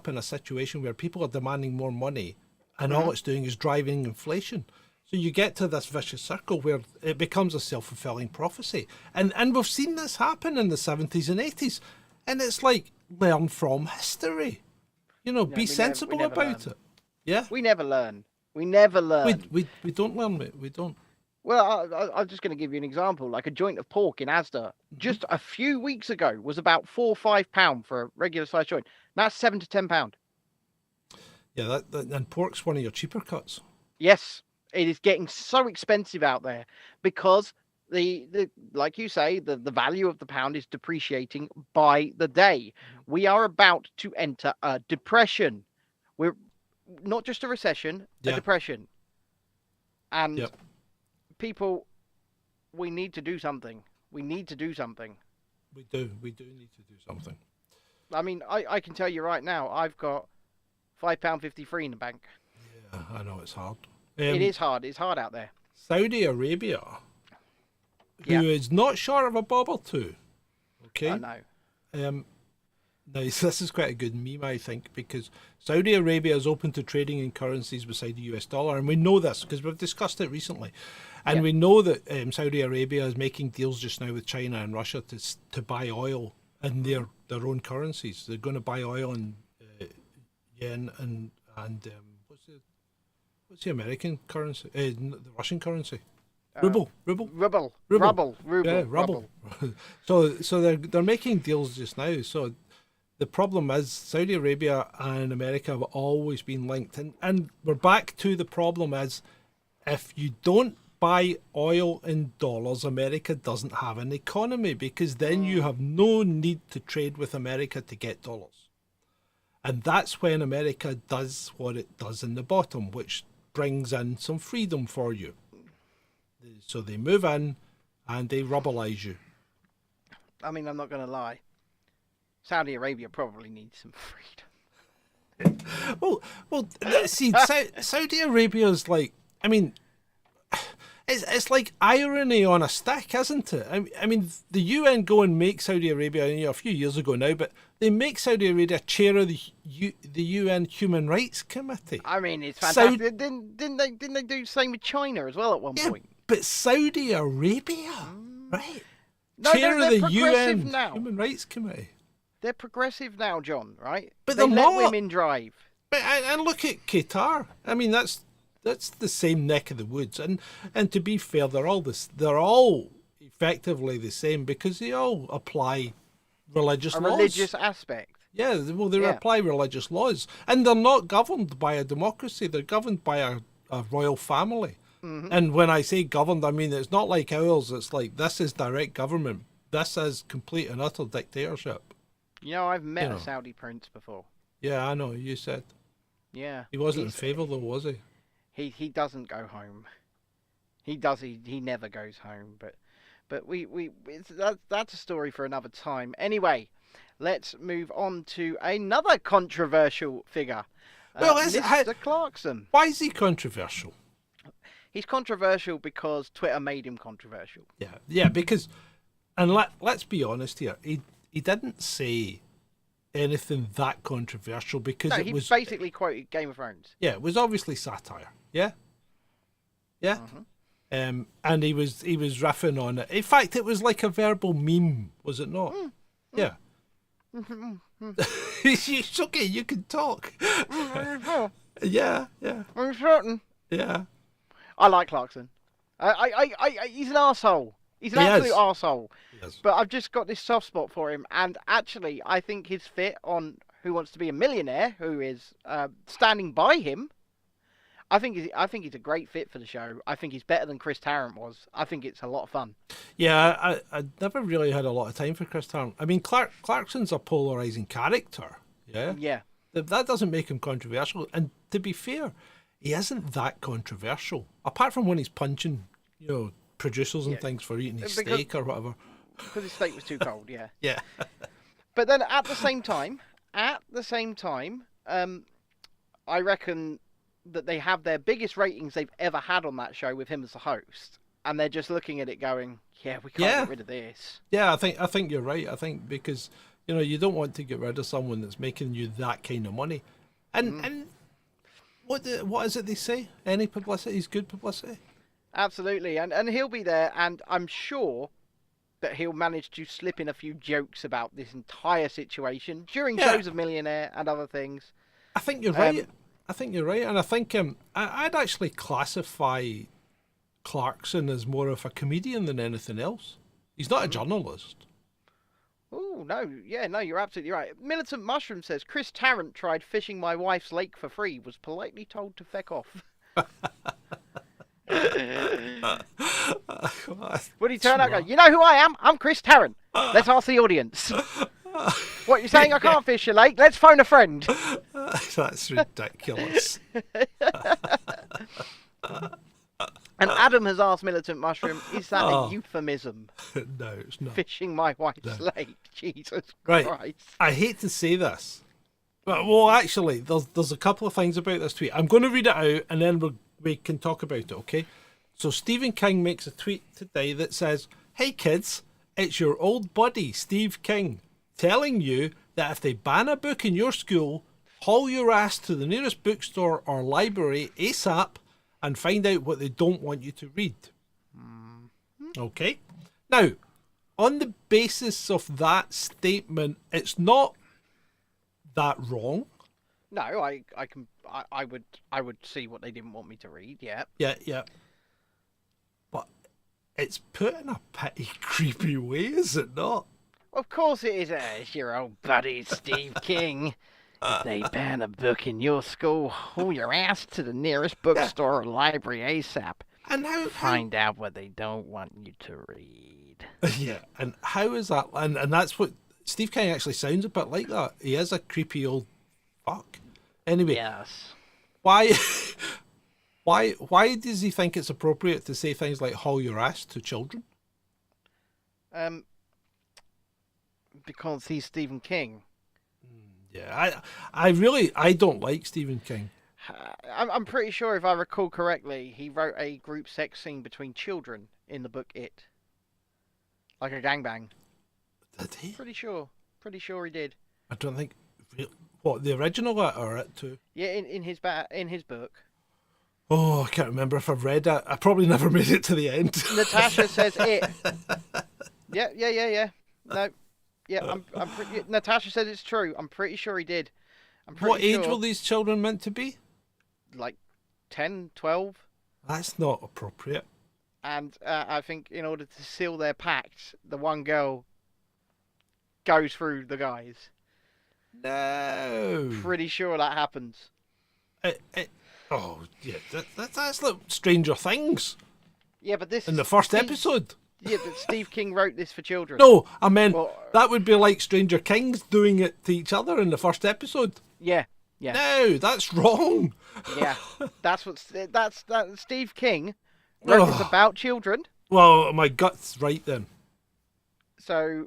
[SPEAKER 1] in a situation where people are demanding more money, and all it's doing is driving inflation. So you get to this vicious circle where it becomes a self-fulfilling prophecy. And we've seen this happen in the 70s and 80s. And it's like, learn from history. Be sensible about it. Yeah?
[SPEAKER 5] We never learn. We
[SPEAKER 1] don't learn, mate. We don't.
[SPEAKER 5] Well, I'm just going to give you an example. Like a joint of pork in Asda, just a few weeks ago, was about £4 or £5 for a regular size joint. Now it's £7 to £10.
[SPEAKER 1] Yeah, and pork's one of your cheaper cuts.
[SPEAKER 5] Yes, it is getting so expensive out there because the like you say, the value of the pound is depreciating by the day. We are about to enter a depression. We're not just a recession, a depression. And people, we need to do something. We do need to do something. I mean, I can tell you right now, I've got £5.53 in the bank.
[SPEAKER 1] Yeah, I know it's hard.
[SPEAKER 5] It is hard. It's hard out there.
[SPEAKER 1] Saudi Arabia, who is not short of a bob or two. Okay.
[SPEAKER 5] I know.
[SPEAKER 1] Now, this is quite a good meme, I think, because Saudi Arabia is open to trading in currencies beside the US dollar, and we know this because we've discussed it recently. And we know that Saudi Arabia is making deals just now with China and Russia to buy oil in their own currencies. They're going to buy oil in yen and what's the American currency? The Russian currency. Ruble.
[SPEAKER 5] Yeah,
[SPEAKER 1] ruble. So they're making deals just now. So the problem is Saudi Arabia and America have always been linked, and we're back to the problem is if you don't buy oil in dollars, America doesn't have an economy, because then you have no need to trade with America to get dollars. And that's when America does what it does in the bottom, which brings in some freedom for you. So they move in and they rubblize you.
[SPEAKER 5] I mean, I'm not going to lie. Saudi Arabia probably needs some freedom.
[SPEAKER 1] Well, see, Saudi Arabia is like, I mean, it's like irony on a stick, isn't it? I mean, the UN go and make Saudi Arabia, a few years ago now, but they make Saudi Arabia chair of the UN Human Rights Committee.
[SPEAKER 5] I mean, it's fantastic. Didn't they do the same with China as well at one point?
[SPEAKER 1] But Saudi Arabia, right?
[SPEAKER 5] No,
[SPEAKER 1] chair
[SPEAKER 5] they're
[SPEAKER 1] of the UN
[SPEAKER 5] now.
[SPEAKER 1] Human Rights Committee.
[SPEAKER 5] They're progressive now, John, right?
[SPEAKER 1] But
[SPEAKER 5] they
[SPEAKER 1] they're
[SPEAKER 5] let
[SPEAKER 1] not.
[SPEAKER 5] women drive.
[SPEAKER 1] But and look at Qatar. I mean, that's the same neck of the woods. And to be fair, they're all effectively the same because they all apply religious laws.
[SPEAKER 5] Religious aspect.
[SPEAKER 1] Yeah, well, they apply religious laws, and they're not governed by a democracy. They're governed by a royal family. Mm-hmm. And when I say governed, I mean it's not like ours. It's like this is direct government. This is complete and utter dictatorship.
[SPEAKER 5] I've met a Saudi prince before.
[SPEAKER 1] Yeah, I know. You said.
[SPEAKER 5] Yeah.
[SPEAKER 1] He wasn't in favour though, was he?
[SPEAKER 5] He doesn't go home. He never goes home. But that's a story for another time. Anyway, let's move on to another controversial figure. Mr. Clarkson.
[SPEAKER 1] Why is he controversial?
[SPEAKER 5] He's controversial because Twitter made him controversial.
[SPEAKER 1] Yeah, because, and let's be honest here, he didn't say anything that controversial because
[SPEAKER 5] he basically quoted Game of Thrones.
[SPEAKER 1] Yeah, it was obviously satire. Yeah. Mm-hmm. And he was riffing on it. In fact, it was like a verbal meme, was it not? Yeah. It's okay, you can talk. Yeah.
[SPEAKER 5] I'm certain.
[SPEAKER 1] Yeah.
[SPEAKER 5] I like Clarkson. He's an arsehole. He's an absolute arsehole. But I've just got this soft spot for him. And actually, I think his fit on Who Wants to Be a Millionaire, who is standing by him, I think he's a great fit for the show. I think he's better than Chris Tarrant was. I think it's a lot of fun.
[SPEAKER 1] Yeah, I never really had a lot of time for Chris Tarrant. I mean, Clarkson's a polarising character. Yeah.
[SPEAKER 5] Yeah.
[SPEAKER 1] That doesn't make him controversial. And to be fair, he isn't that controversial. Apart from when he's punching, producers and things for eating his steak or whatever.
[SPEAKER 5] Because his steak was too cold, yeah.
[SPEAKER 1] Yeah.
[SPEAKER 5] But then at the same time, I reckon that they have their biggest ratings they've ever had on that show with him as the host. And they're just looking at it going, yeah, we can't get rid of this.
[SPEAKER 1] Yeah, I think you're right. I think because, you don't want to get rid of someone that's making you that kind of money. And what is it they say? Any publicity is good publicity?
[SPEAKER 5] Absolutely. And he'll be there, and I'm sure that he'll manage to slip in a few jokes about this entire situation during shows of Millionaire and other things.
[SPEAKER 1] I think you're right. And I think I'd actually classify Clarkson as more of a comedian than anything else. He's not a journalist.
[SPEAKER 5] Oh, no. Yeah, no, you're absolutely right. Militant Mushroom says, Chris Tarrant tried fishing my wife's lake for free, was politely told to feck off. Would he turn out and go, you know who I am? I'm Chris Tarrant. Let's ask the audience. What, you're saying I can't fish your lake? Let's phone a friend.
[SPEAKER 1] That's ridiculous.
[SPEAKER 5] And Adam has asked Militant Mushroom, is that a euphemism?
[SPEAKER 1] No, it's not.
[SPEAKER 5] Fishing my wife's lake. Jesus
[SPEAKER 1] Christ. I hate to say this. But, well, actually, there's a couple of things about this tweet. I'm going to read it out and then we can talk about it, okay? So Stephen King makes a tweet today that says, hey kids, it's your old buddy Steve King telling you that if they ban a book in your school, haul your ass to the nearest bookstore or library ASAP and find out what they don't want you to read. Okay? Now, on the basis of that statement, it's not that wrong.
[SPEAKER 5] No, I would see what they didn't want me to read, yeah.
[SPEAKER 1] Yeah. But it's put in a pretty creepy way, is it not?
[SPEAKER 5] Of course it is. It's your old buddy Steve King. If they ban a book in your school, haul your ass to the nearest bookstore or library ASAP.
[SPEAKER 1] And
[SPEAKER 5] find out what they don't want you to read.
[SPEAKER 1] Yeah, and how is that? And that's what Steve King actually sounds a bit like that. He is a creepy old fuck. Anyway,
[SPEAKER 5] yes.
[SPEAKER 1] Why Why does he think it's appropriate to say things like "haul your ass" to children?
[SPEAKER 5] Because he's Stephen King.
[SPEAKER 1] Yeah, I don't like Stephen King.
[SPEAKER 5] I'm pretty sure, if I recall correctly, he wrote a group sex scene between children in the book It. Like a gangbang.
[SPEAKER 1] Did he?
[SPEAKER 5] Pretty sure he did.
[SPEAKER 1] I don't think. What, the original letter or it too?
[SPEAKER 5] Yeah, in his book.
[SPEAKER 1] Oh, I can't remember if I've read it. I probably never made it to the end.
[SPEAKER 5] Natasha says it. Yeah. No. Yeah, I'm pretty. Natasha said it's true. I'm pretty sure he did.
[SPEAKER 1] What age were these children meant to be?
[SPEAKER 5] Like 10, 12.
[SPEAKER 1] That's not appropriate.
[SPEAKER 5] And I think in order to seal their pact, the one girl goes through the guys.
[SPEAKER 1] No.
[SPEAKER 5] Pretty sure that happens.
[SPEAKER 1] Oh, yeah, that's like Stranger Things.
[SPEAKER 5] Yeah, but this
[SPEAKER 1] in the first episode.
[SPEAKER 5] Yeah, but Steve King wrote this for children.
[SPEAKER 1] No, I meant that would be like Stranger Kings doing it to each other in the first episode.
[SPEAKER 5] Yeah.
[SPEAKER 1] No, that's wrong.
[SPEAKER 5] Yeah, that's Steve King wrote this about children.
[SPEAKER 1] Well, my gut's right then.
[SPEAKER 5] So,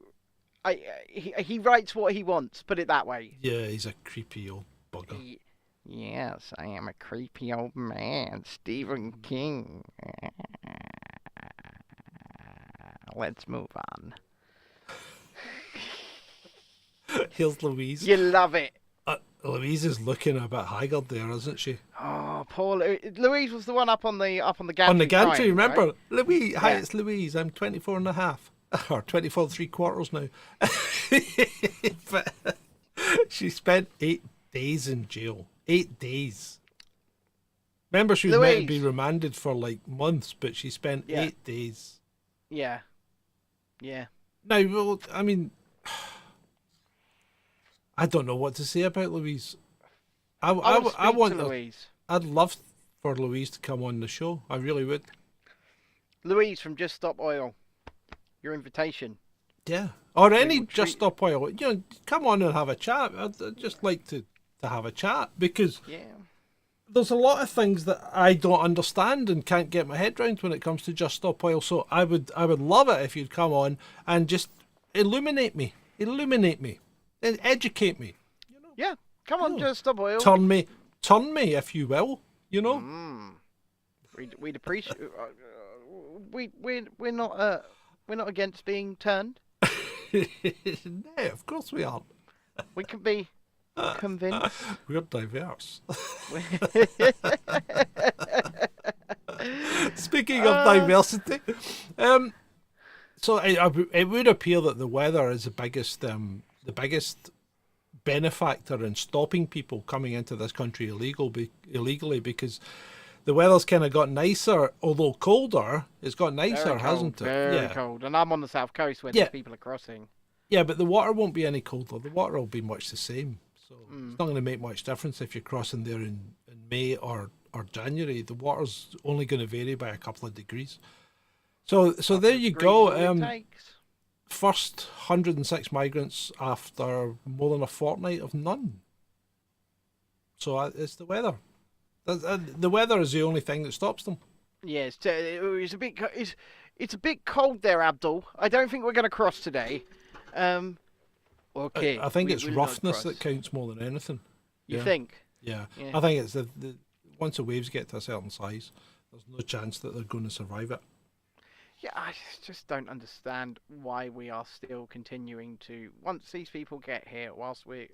[SPEAKER 5] he writes what he wants. Put it that way.
[SPEAKER 1] Yeah, he's a creepy old bugger.
[SPEAKER 5] Yes, I am a creepy old man, Stephen King. Let's move on.
[SPEAKER 1] Here's Louise.
[SPEAKER 5] You love it.
[SPEAKER 1] Louise is looking a bit haggard there, isn't she?
[SPEAKER 5] Oh, poor Louise was the one up on the gantry.
[SPEAKER 1] On the gantry,
[SPEAKER 5] crying,
[SPEAKER 1] remember?
[SPEAKER 5] Right?
[SPEAKER 1] Louise, hi, it's Louise. I'm 24 and a half. Or 24 3/4 now. But she spent 8 days in jail. 8 days. Remember, she was meant to be remanded for like months, but she spent 8 days.
[SPEAKER 5] Yeah.
[SPEAKER 1] Now, well, I mean, I don't know what to say about Louise. I want
[SPEAKER 5] Louise.
[SPEAKER 1] I'd love for Louise to come on the show. I really would.
[SPEAKER 5] Louise from Just Stop Oil. Your invitation.
[SPEAKER 1] Yeah. Or any Just Stop Oil. You know, come on and have a chat. I'd just like to have a chat because there's a lot of things that I don't understand and can't get my head around when it comes to Just Stop Oil. So I would love it if you'd come on and just illuminate me, and educate me. You know?
[SPEAKER 5] Yeah, come on, Just Stop Oil.
[SPEAKER 1] Turn me, if you will. You know.
[SPEAKER 5] We'd appreciate. We're not against being turned.
[SPEAKER 1] No, of course we aren't.
[SPEAKER 5] We can be convinced.
[SPEAKER 1] We're diverse. Speaking of diversity, so it would appear that the weather is the biggest benefactor in stopping people coming into this country illegally because the weather's kind of got nicer, although colder. It's got nicer, hasn't it?
[SPEAKER 5] Very cold. And I'm on the south coast where these people are crossing.
[SPEAKER 1] Yeah, but the water won't be any colder. The water will be much the same. So it's not going to make much difference if you're crossing there in May or January. The water's only going to vary by a couple of degrees. So there you go. First 106 migrants after more than a fortnight of none. So it's the weather. The weather is the only thing that stops them.
[SPEAKER 5] Yeah, it's a bit cold there, Abdul. I don't think we're going to cross today. Okay.
[SPEAKER 1] I think it's roughness that counts more than anything.
[SPEAKER 5] You think?
[SPEAKER 1] Yeah. I think it's the once the waves get to a certain size, there's no chance that they're going to survive it.
[SPEAKER 5] Yeah, I just don't understand why we are still continuing to. Once these people get here, whilst we're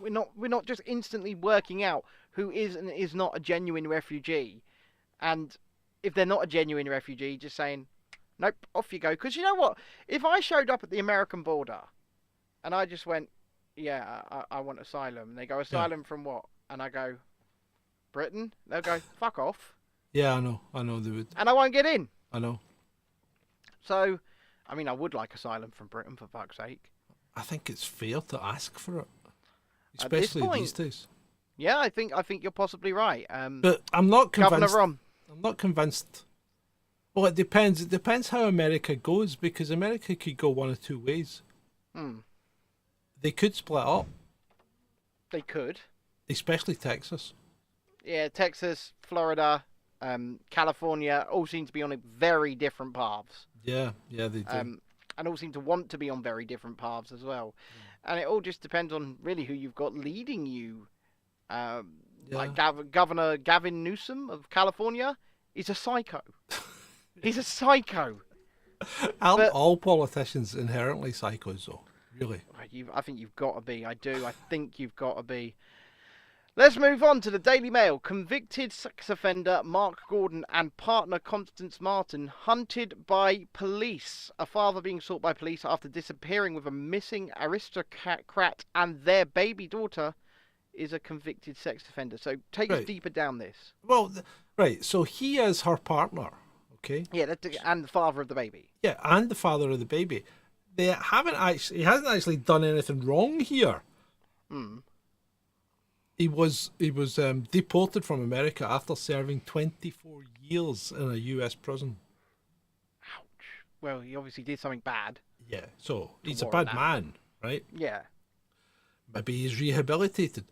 [SPEAKER 5] not just instantly working out who is and is not a genuine refugee, and if they're not a genuine refugee, just saying, nope, off you go. Because you know what? If I showed up at the American border, and I just went, yeah, I want asylum, and they go, asylum from what? And I go, Britain. They'll go, fuck off.
[SPEAKER 1] Yeah, I know they would.
[SPEAKER 5] And I won't get in.
[SPEAKER 1] I know.
[SPEAKER 5] So, I mean, I would like asylum from Britain, for fuck's sake.
[SPEAKER 1] I think it's fair to ask for it, especially these days.
[SPEAKER 5] Yeah, I think you're possibly right.
[SPEAKER 1] But I'm not convinced.
[SPEAKER 5] Governor Rom.
[SPEAKER 1] I'm not convinced. Well, it depends. It depends how America goes, because America could go one of two ways. They could split up.
[SPEAKER 5] They could.
[SPEAKER 1] Especially Texas.
[SPEAKER 5] Yeah, Texas, Florida, California, all seem to be on very different paths.
[SPEAKER 1] Yeah, they do.
[SPEAKER 5] And all seem to want to be on very different paths as well. And it all just depends on really who you've got leading you. Like Governor Gavin Newsom of California is a psycho. He's a psycho.
[SPEAKER 1] Aren't all politicians inherently psychos, though? Really?
[SPEAKER 5] I think you've got to be. I think you've got to be. Let's move on to the Daily Mail. Convicted sex offender Mark Gordon and partner Constance Martin hunted by police. A father being sought by police after disappearing with a missing aristocrat and their baby daughter is a convicted sex offender. So take us deeper down this.
[SPEAKER 1] Well, right. So he is her partner, okay?
[SPEAKER 5] Yeah, and the father of the baby.
[SPEAKER 1] Yeah, and the father of the baby. He hasn't actually done anything wrong here. He was deported from America after serving 24 years in a US prison.
[SPEAKER 5] Ouch. Well, he obviously did something bad.
[SPEAKER 1] Yeah, so he's a bad man, right?
[SPEAKER 5] Yeah.
[SPEAKER 1] Maybe he's rehabilitated.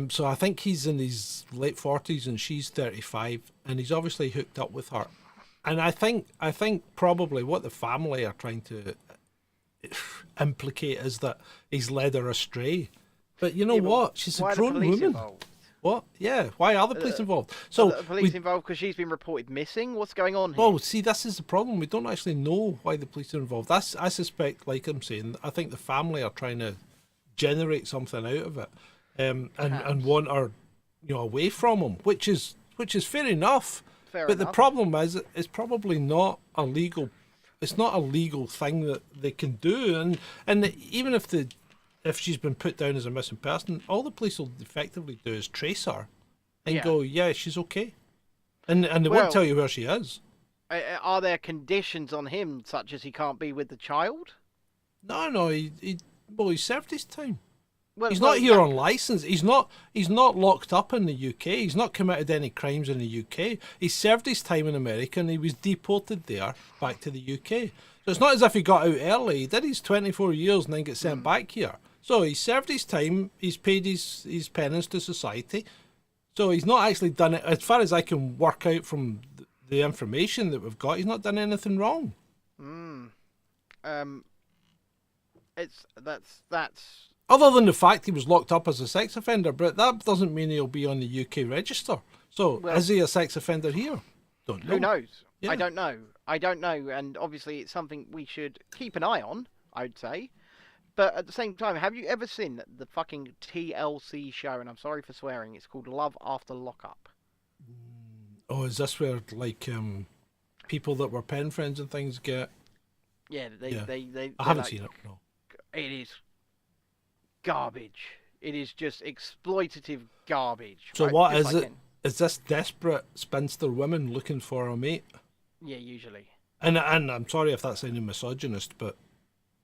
[SPEAKER 1] So I think he's in his late 40s and she's 35, and he's obviously hooked up with her. And I think probably what the family are trying to implicate is that he's led her astray. But you know what? She's a grown woman. Involved? What? Yeah. Why are the police involved? So
[SPEAKER 5] are the police involved because she's been reported missing? What's going on here?
[SPEAKER 1] Oh, see, this is the problem. We don't actually know why the police are involved. I suspect, like I'm saying, I think the family are trying to generate something out of it, and want her, away from him, which is fair enough. But the problem is, it's probably not a legal. It's not a legal thing that they can do, and even if she's been put down as a missing person, all the police will effectively do is trace her and go, yeah, she's okay. And they won't tell you where she is.
[SPEAKER 5] Are there conditions on him, such as he can't be with the child?
[SPEAKER 1] No, he served his time. Well, he's not here on license. He's not locked up in the UK. He's not committed any crimes in the UK. He served his time in America and he was deported there back to the UK. So it's not as if he got out early. He did his 24 years and then get sent back here. So he served his time, he's paid his penance to society. So he's not actually done it, as far as I can work out from the information that we've got, he's not done anything wrong.
[SPEAKER 5] That's
[SPEAKER 1] other than the fact he was locked up as a sex offender, but that doesn't mean he'll be on the UK register. So is he a sex offender here? Don't know.
[SPEAKER 5] Who knows?
[SPEAKER 1] Yeah.
[SPEAKER 5] I don't know. And obviously it's something we should keep an eye on, I'd say. But at the same time, have you ever seen the fucking TLC show? And I'm sorry for swearing. It's called Love After Lockup.
[SPEAKER 1] Oh, is this where people that were pen friends and things get?
[SPEAKER 5] Yeah, they
[SPEAKER 1] I haven't seen it. No.
[SPEAKER 5] It is garbage. It is just exploitative garbage.
[SPEAKER 1] So what is it? Is this desperate spinster women looking for a mate?
[SPEAKER 5] Yeah, usually.
[SPEAKER 1] And I'm sorry if that's any misogynist, but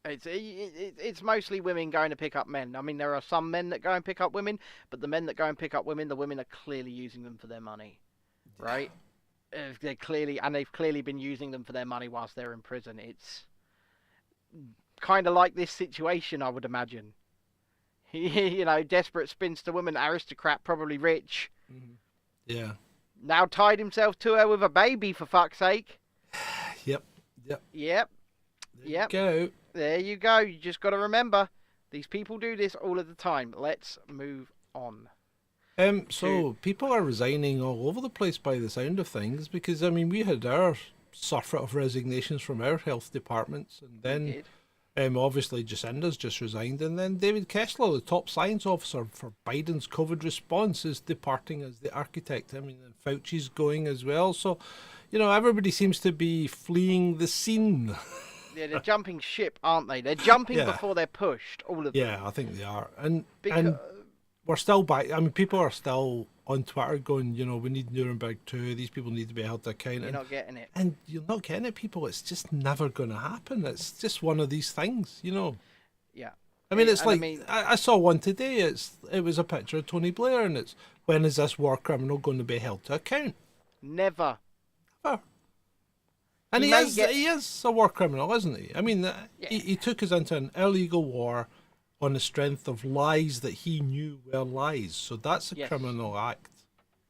[SPEAKER 5] it's mostly women going to pick up men. I mean, there are some men that go and pick up women, but the men that go and pick up women, the women are clearly using them for their money, right? They've clearly been using them for their money whilst they're in prison. It's kind of like this situation, I would imagine. Desperate spinster woman, aristocrat, probably rich.
[SPEAKER 1] Yeah.
[SPEAKER 5] Now tied himself to her with a baby, for fuck's sake.
[SPEAKER 1] Yep.
[SPEAKER 5] There you go. You just got to remember, these people do this all of the time. Let's move on.
[SPEAKER 1] So people are resigning all over the place by the sound of things, because we had our surfeit of resignations from our health departments, and then obviously Jacinda's just resigned, and then David Kessler, the top science officer for Biden's COVID response, is departing as the architect. And Fauci's going as well. So, everybody seems to be fleeing the scene.
[SPEAKER 5] Yeah, they're jumping ship, aren't they? They're jumping before they're pushed, all of them.
[SPEAKER 1] Yeah, I think they are. And we're still back. People are still on Twitter going, we need Nuremberg 2. These people need to be held to account.
[SPEAKER 5] You're not getting it.
[SPEAKER 1] And you're not getting it, people. It's just never going to happen. It's just one of these things,
[SPEAKER 5] Yeah.
[SPEAKER 1] I saw one today. It was a picture of Tony Blair, and it's, when is this war criminal going to be held to account?
[SPEAKER 5] Never.
[SPEAKER 1] And he is a war criminal, isn't he? He took us into an illegal war on the strength of lies that he knew were lies. So that's a criminal act.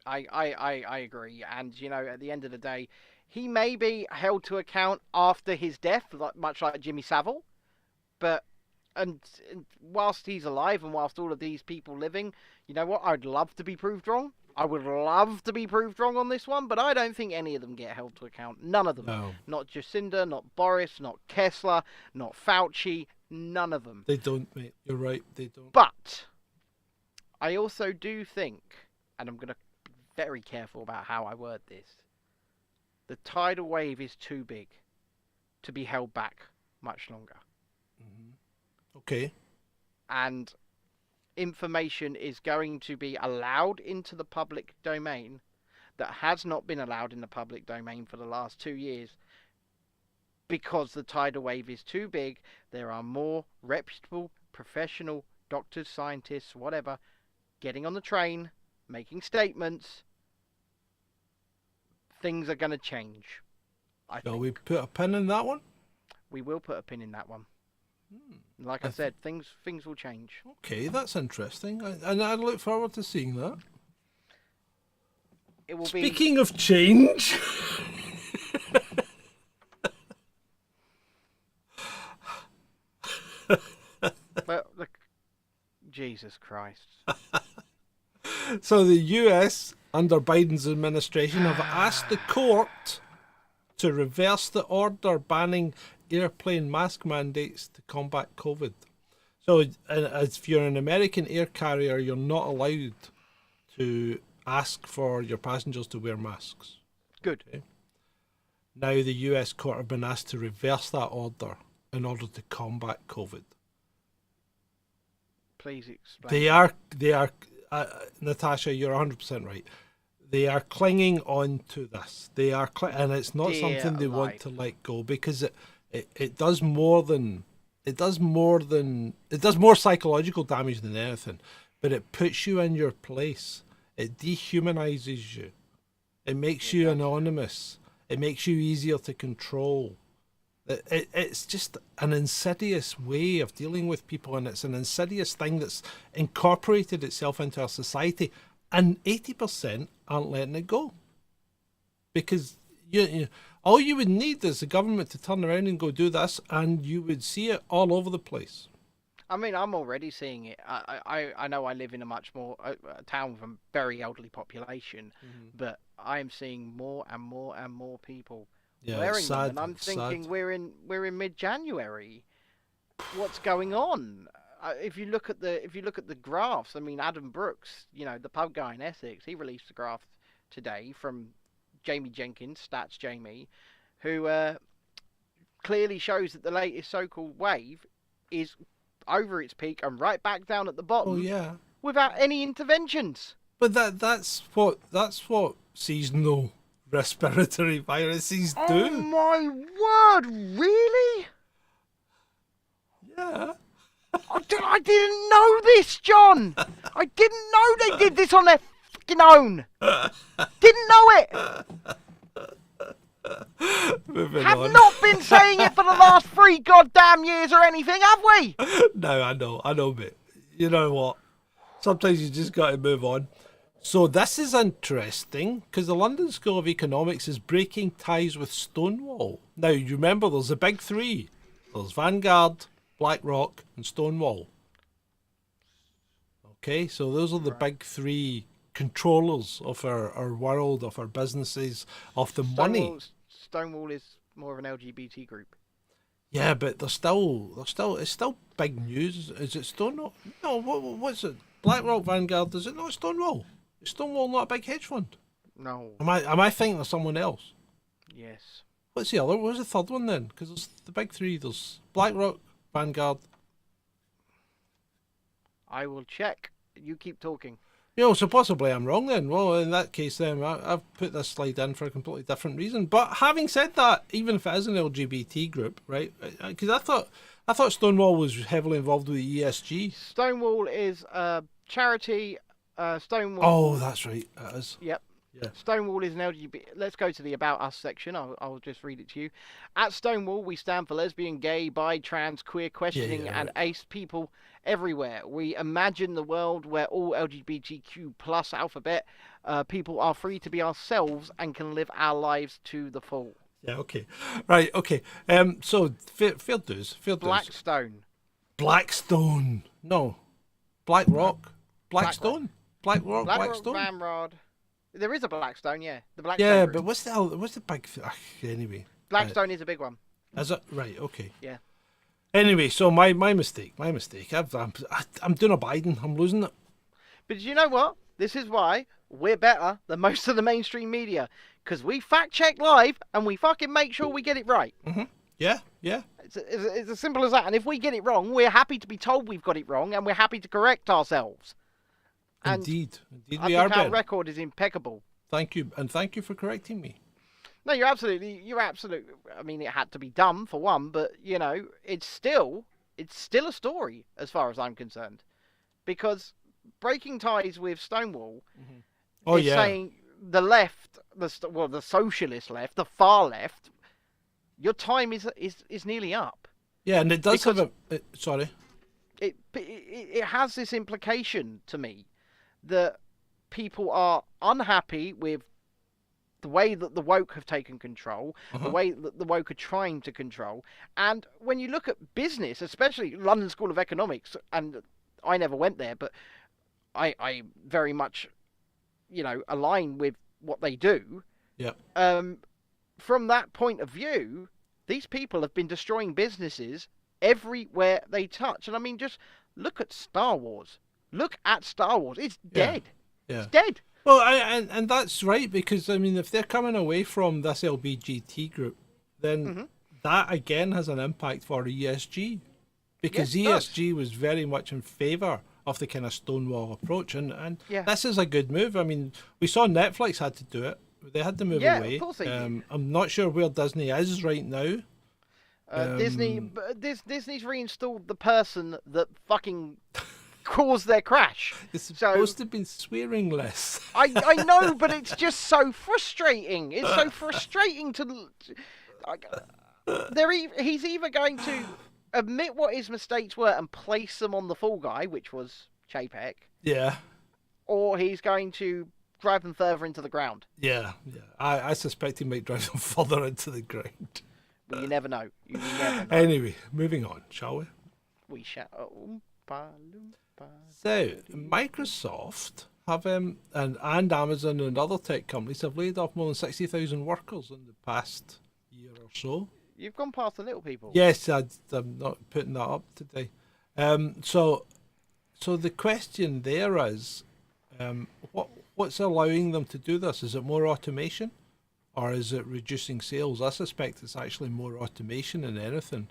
[SPEAKER 5] I agree. And, you know, at the end of the day, he may be held to account after his death, much like Jimmy Savile. But, and whilst he's alive and whilst all of these people living, you know what? I'd love to be proved wrong. I would love to be proved wrong on this one, but I don't think any of them get held to account. None of them.
[SPEAKER 1] No.
[SPEAKER 5] Not Jacinda, not Boris, not Kessler, not Fauci. None of them.
[SPEAKER 1] They don't, mate. You're right. They don't.
[SPEAKER 5] But I also do think, and I'm going to be very careful about how I word this, the tidal wave is too big to be held back much longer.
[SPEAKER 1] Okay.
[SPEAKER 5] And information is going to be allowed into the public domain that has not been allowed in the public domain for the last 2 years because the tidal wave is too big. There are more reputable, professional doctors, scientists, whatever, getting on the train, making statements. Things are going to change.
[SPEAKER 1] Shall we put a pin in that one?
[SPEAKER 5] We will put a pin in that one. Like I said, things will change.
[SPEAKER 1] Okay, that's interesting. And I look forward to seeing that.
[SPEAKER 5] It will
[SPEAKER 1] Speaking of change...
[SPEAKER 5] But look, Jesus Christ.
[SPEAKER 1] So the US, under Biden's administration, have asked the court to reverse the order banning airplane mask mandates to combat COVID. So if you're an American air carrier, you're not allowed to ask for your passengers to wear masks.
[SPEAKER 5] Good.
[SPEAKER 1] Okay? Now the US court have been asked to reverse that order in order to combat COVID.
[SPEAKER 5] Please explain.
[SPEAKER 1] They are, Natasha, you're 100% right. They are clinging on to this. They are, and it's not something they want to let go because it does more psychological damage than anything. But it puts you in your place. It dehumanizes you. It makes you anonymous. It makes you easier to control. It's just an insidious way of dealing with people, and it's an insidious thing that's incorporated itself into our society, and 80% aren't letting it go. Because you all you would need is the government to turn around and go do this, and you would see it all over the place.
[SPEAKER 5] I mean, I'm already seeing it. I know I live in a much more a town with a very elderly population, but I am seeing more and more and more people wearing them, and I'm thinking we're in mid-January. What's going on? If you look at the graphs, I mean, Adam Brooks, you know, the pub guy in Essex, he released a graph today from Jamie Jenkins, Stats Jamie, who clearly shows that the latest so-called wave is over its peak and right back down at the bottom.
[SPEAKER 1] Oh yeah,
[SPEAKER 5] without any interventions.
[SPEAKER 1] But that's what seasonal respiratory viruses do.
[SPEAKER 5] Oh my word! Really?
[SPEAKER 1] Yeah.
[SPEAKER 5] I didn't know this, John. I didn't know they did this on their fucking own. Didn't know it. Have not been saying it for the last 3 goddamn years or anything, have we?
[SPEAKER 1] No, I know, but you know what? Sometimes you just got to move on. So this is interesting because the London School of Economics is breaking ties with Stonewall. Now, you remember there's the big three. There's Vanguard, BlackRock and Stonewall. Okay, so those are the big three controllers of our world, of our businesses, of the money.
[SPEAKER 5] Stonewall is more of an LGBT group.
[SPEAKER 1] Yeah, but it's still big news. Is it Stonewall? No, what's it? BlackRock, Vanguard, is it not Stonewall? Is Stonewall not a big hedge fund?
[SPEAKER 5] No.
[SPEAKER 1] Am I thinking of someone else?
[SPEAKER 5] Yes.
[SPEAKER 1] What's the other? What's the third one then? Because there's the big three. There's BlackRock, Vanguard.
[SPEAKER 5] I will check. You keep talking.
[SPEAKER 1] You know, so possibly I'm wrong then. Well, in that case then, I've put this slide in for a completely different reason. But having said that, even if it is an LGBT group, right? Because I thought Stonewall was heavily involved with the ESG.
[SPEAKER 5] Stonewall is a charity. Stonewall.
[SPEAKER 1] Oh, that's right. It is.
[SPEAKER 5] Yep.
[SPEAKER 1] Yeah.
[SPEAKER 5] Stonewall is an LGBT. Let's go to the About Us section. I'll just read it to you. At Stonewall, we stand for lesbian, gay, bi, trans, queer, questioning, and ace people everywhere. We imagine the world where all LGBTQ plus alphabet people are free to be ourselves and can live our lives to the full.
[SPEAKER 1] Yeah, okay. Right, okay. So, fair dues.
[SPEAKER 5] Blackstone.
[SPEAKER 1] Blackstone. No. Black Rock. Blackstone? Black Rock, Blackstone?
[SPEAKER 5] Ramrod. There is a Blackstone, yeah. The Blackstone.
[SPEAKER 1] Yeah,
[SPEAKER 5] Group.
[SPEAKER 1] but what's the big... Anyway.
[SPEAKER 5] Blackstone is a big one.
[SPEAKER 1] Is it? Right, okay.
[SPEAKER 5] Yeah.
[SPEAKER 1] Anyway, so my mistake. I'm doing a Biden. I'm losing it.
[SPEAKER 5] But you know what? This is why we're better than most of the mainstream media. Because we fact check live and we fucking make sure we get it right.
[SPEAKER 1] Mm-hmm. Yeah.
[SPEAKER 5] It's as simple as that. And if we get it wrong, we're happy to be told we've got it wrong and we're happy to correct ourselves. And
[SPEAKER 1] Indeed
[SPEAKER 5] I
[SPEAKER 1] we
[SPEAKER 5] think
[SPEAKER 1] are.
[SPEAKER 5] our record is impeccable.
[SPEAKER 1] Thank you, and thank you for correcting me.
[SPEAKER 5] No, you're absolutely. I mean, it had to be done for one, but you know, it's still a story as far as I'm concerned, because breaking ties with Stonewall is saying the left, the socialist left, the far left, your time is nearly up.
[SPEAKER 1] Yeah, and it does
[SPEAKER 5] because
[SPEAKER 1] have a. Sorry.
[SPEAKER 5] It has this implication to me that people are unhappy with the way that the woke have taken control, the way that the woke are trying to control. And when you look at business, especially London School of Economics, and I never went there, but I very much, align with what they do.
[SPEAKER 1] Yeah.
[SPEAKER 5] From that point of view, these people have been destroying businesses everywhere they touch. And I mean, just look at Star Wars. Look at Star Wars. It's dead.
[SPEAKER 1] Yeah.
[SPEAKER 5] It's dead.
[SPEAKER 1] Well, and that's right, because I mean, if they're coming away from this LBGT group, then that again has an impact for ESG, because ESG was very much in favour of the kind of Stonewall approach, and this is a good move. I mean, we saw Netflix had to do it; they had to move away.
[SPEAKER 5] Of course they did.
[SPEAKER 1] I'm not sure where Disney is right now.
[SPEAKER 5] Disney's reinstalled the person that fucking caused their crash.
[SPEAKER 1] It's supposed to have been swearing less.
[SPEAKER 5] I know, but it's just so frustrating. It's so frustrating to. He's either going to admit what his mistakes were and place them on the fall guy, which was Chapek.
[SPEAKER 1] Yeah.
[SPEAKER 5] Or he's going to drive them further into the ground.
[SPEAKER 1] Yeah. I suspect he might drive them further into the ground.
[SPEAKER 5] But you never know. You never know.
[SPEAKER 1] Anyway, moving on, shall we?
[SPEAKER 5] We shall.
[SPEAKER 1] So, Microsoft have and Amazon and other tech companies have laid off more than 60,000 workers in the past year or so.
[SPEAKER 5] You've gone past the little people.
[SPEAKER 1] Yes, I'm not putting that up today. So the question there is, what's allowing them to do this? Is it more automation, or is it reducing sales? I suspect it's actually more automation than anything,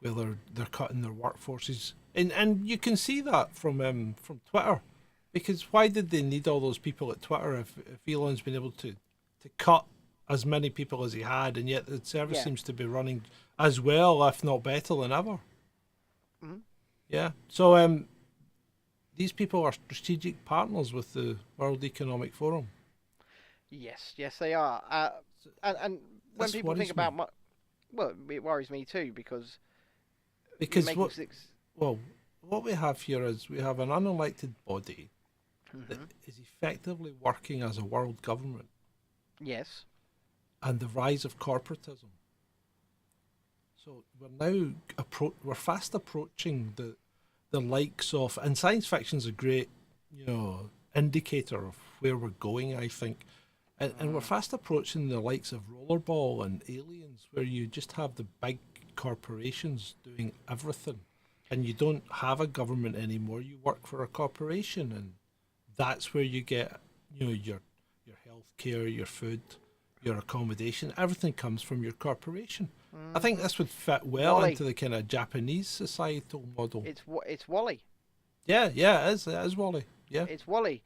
[SPEAKER 1] where they're cutting their workforces. And you can see that from Twitter, because why did they need all those people at Twitter if Elon's been able to cut as many people as he had, and yet the service seems to be running as well, if not better than ever.
[SPEAKER 5] Mm-hmm.
[SPEAKER 1] Yeah. So these people are strategic partners with the World Economic Forum.
[SPEAKER 5] Yes, they are. And when people think about it worries me too, because
[SPEAKER 1] what we have here is we have an unelected body that is effectively working as a world government.
[SPEAKER 5] Yes.
[SPEAKER 1] And the rise of corporatism. So we're fast approaching the likes of, and science fiction's a great, indicator of where we're going, I think. And we're fast approaching the likes of Rollerball and Aliens, where you just have the big corporations doing everything, and you don't have a government anymore. You work for a corporation, and that's where you get, your healthcare, your food, your accommodation. Everything comes from your corporation. I think this would fit well into the kind of Japanese societal model.
[SPEAKER 5] It's Wall-E.
[SPEAKER 1] Yeah, it is Wall-E. Yeah,
[SPEAKER 5] it's Wall-E.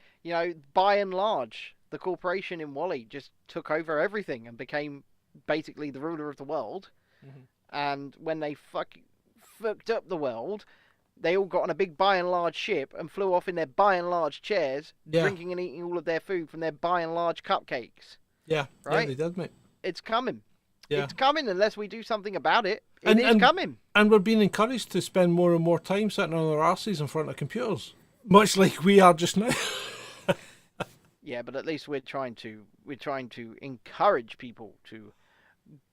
[SPEAKER 5] By and large, the corporation in Wall-E just took over everything and became basically the ruler of the world. And when they fucked up the world, they all got on a big by and large ship and flew off in their by and large chairs,
[SPEAKER 1] Yeah.
[SPEAKER 5] drinking and eating all of their food from their by and large cupcakes.
[SPEAKER 1] Yeah,
[SPEAKER 5] Right?
[SPEAKER 1] yeah, they did, mate.
[SPEAKER 5] It's coming.
[SPEAKER 1] Yeah.
[SPEAKER 5] It's coming unless we do something about it. It is coming.
[SPEAKER 1] And we're being encouraged to spend more and more time sitting on our arses in front of computers, much like we are just now.
[SPEAKER 5] Yeah, but at least we're trying to encourage people to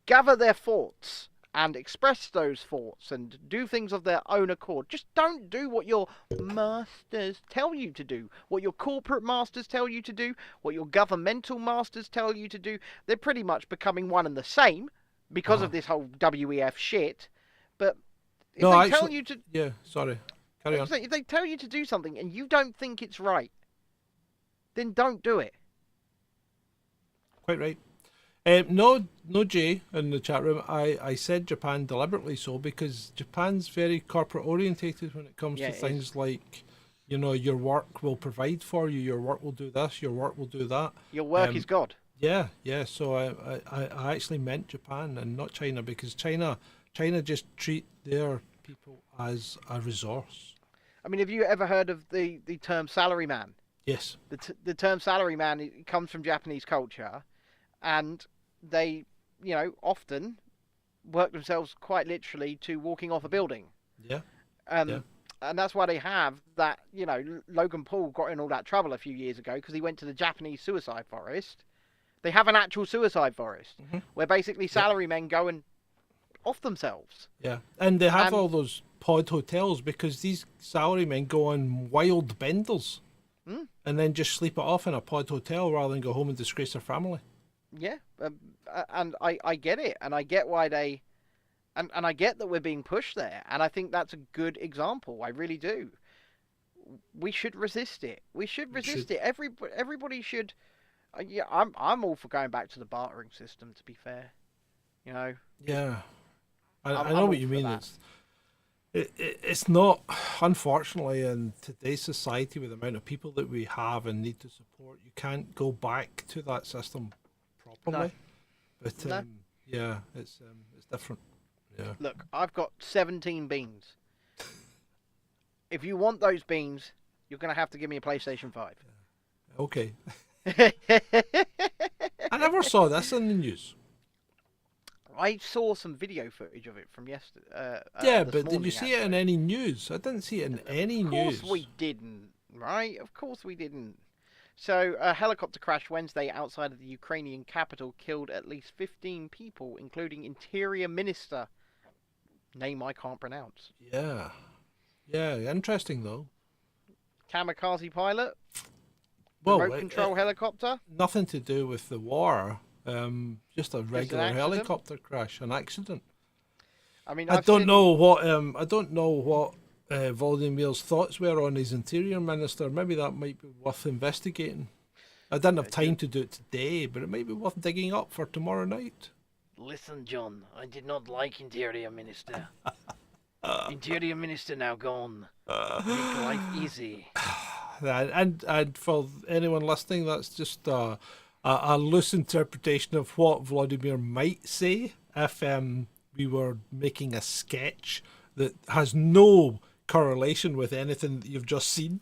[SPEAKER 5] gather their thoughts and express those thoughts and do things of their own accord. Just don't do what your masters tell you to do, what your corporate masters tell you to do, what your governmental masters tell you to do. They're pretty much becoming one and the same because of this whole WEF shit. But if they tell you to...
[SPEAKER 1] Yeah, sorry. Carry on.
[SPEAKER 5] If they tell you to do something and you don't think it's right, then don't do it.
[SPEAKER 1] Quite right. No, Jay in the chat room. I said Japan deliberately so because Japan's very corporate orientated when it comes to things like, you know, your work will provide for you, your work will do this, your work will do that.
[SPEAKER 5] Your work is God.
[SPEAKER 1] Yeah. So I actually meant Japan and not China because China just treat their people as a resource.
[SPEAKER 5] I mean, have you ever heard of the term salaryman?
[SPEAKER 1] Yes.
[SPEAKER 5] The term salaryman, it comes from Japanese culture, and they, you know, often work themselves quite literally to walking off a building.
[SPEAKER 1] Yeah.
[SPEAKER 5] And that's why they have that, you know, Logan Paul got in all that trouble a few years ago because he went to the Japanese suicide forest. They have an actual suicide forest where basically salarymen go and off themselves.
[SPEAKER 1] Yeah, and they have all those pod hotels because these salarymen go on wild benders and then just sleep it off in a pod hotel rather than go home and disgrace their family.
[SPEAKER 5] Yeah, and I get it, and I get why they, and I get that we're being pushed there, and I think that's a good example. I really do. We should resist it. We should resist it. Everybody should. Yeah, I'm all for going back to the bartering system. To be fair, you know.
[SPEAKER 1] Yeah, I know what you mean. It's not, unfortunately, in today's society with the amount of people that we have and need to support, you can't go back to that system properly.
[SPEAKER 5] No.
[SPEAKER 1] But yeah, it's different. Yeah.
[SPEAKER 5] Look, I've got 17 beans. If you want those beans, you're going to have to give me a PlayStation 5.
[SPEAKER 1] Okay. I never saw this in the news.
[SPEAKER 5] I saw some video footage of it from yesterday.
[SPEAKER 1] Yeah, but did you see it in any news? I didn't see it in any news.
[SPEAKER 5] Of course we didn't, right? Of course we didn't. So, a helicopter crash Wednesday outside of the Ukrainian capital killed at least 15 people, including Interior Minister, name I can't pronounce.
[SPEAKER 1] Yeah. Yeah, interesting though.
[SPEAKER 5] Kamikaze pilot?
[SPEAKER 1] Well,
[SPEAKER 5] remote control helicopter?
[SPEAKER 1] Nothing to do with the war. Just a regular
[SPEAKER 5] accident?
[SPEAKER 1] helicopter crash, an accident.
[SPEAKER 5] I mean,
[SPEAKER 1] I don't know what Volodymyr's thoughts were on his interior minister. Maybe that might be worth investigating. I didn't have time to do it today, but it might be worth digging up for tomorrow night.
[SPEAKER 5] Listen, John, I did not like Interior Minister. Interior Minister now gone. Make life easy.
[SPEAKER 1] And for anyone listening, that's just a loose interpretation of what Volodymyr might say if we were making a sketch that has no correlation with anything that you've just seen.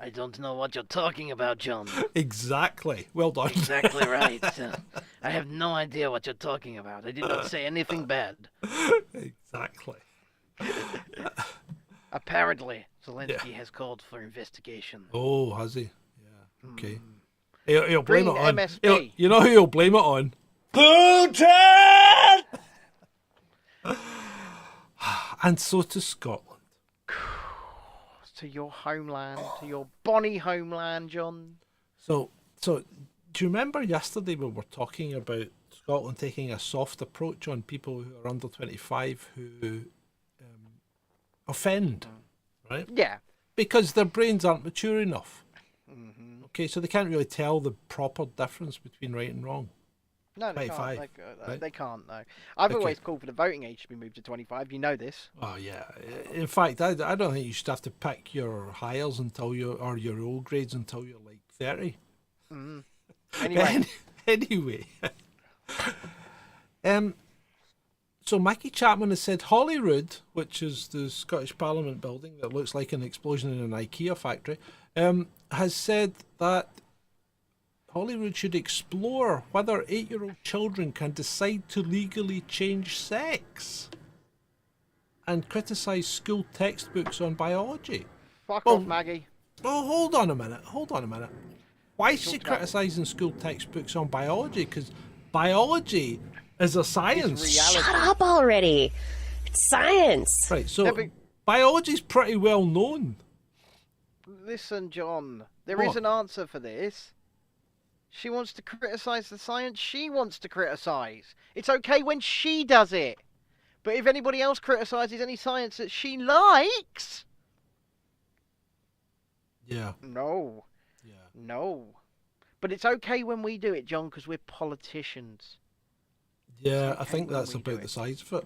[SPEAKER 5] I don't know what you're talking about, John.
[SPEAKER 1] Exactly. Well done.
[SPEAKER 5] Exactly right. I have no idea what you're talking about. I did not say anything bad.
[SPEAKER 1] Exactly.
[SPEAKER 5] Apparently, Zelensky has called for investigation.
[SPEAKER 1] Oh, has he? Yeah. Okay. He'll blame
[SPEAKER 5] Bring
[SPEAKER 1] it on.
[SPEAKER 5] MSP.
[SPEAKER 1] You know who he'll blame it on? Putin! And so to Scotland.
[SPEAKER 5] To your homeland, to your bonny homeland, John.
[SPEAKER 1] So do you remember yesterday we were talking about Scotland taking a soft approach on people who are under 25 who offend, right?
[SPEAKER 5] Yeah.
[SPEAKER 1] Because their brains aren't mature enough. Okay, so they can't really tell the proper difference between right and wrong.
[SPEAKER 5] No, they
[SPEAKER 1] 25,
[SPEAKER 5] can't.
[SPEAKER 1] right?
[SPEAKER 5] They can't, no. I've
[SPEAKER 1] Okay.
[SPEAKER 5] always called for the voting age to be moved to 25. You know this.
[SPEAKER 1] Oh yeah. In fact, I don't think you should have to pick your hires or your O grades until you're like 30.
[SPEAKER 5] Anyway.
[SPEAKER 1] Anyway. So Mackie Chapman has said Holyrood, which is the Scottish Parliament building that looks like an explosion in an IKEA factory, has said that Holyrood should explore whether 8-year-old children can decide to legally change sex and criticise school textbooks on biology.
[SPEAKER 5] Fuck off, Maggie.
[SPEAKER 1] Oh, hold on a minute. Why is she criticising school textbooks on biology? Because biology is a science.
[SPEAKER 10] Shut up already. It's science.
[SPEAKER 1] Right, so biology's pretty well known.
[SPEAKER 5] Listen, John, there is an answer for this. She wants to criticise the science she wants to criticise. It's okay when she does it. But if anybody else criticises any science that she likes...
[SPEAKER 1] Yeah.
[SPEAKER 5] No. But it's okay when we do it, John, because we're politicians.
[SPEAKER 1] Yeah, I think that's about the size of it.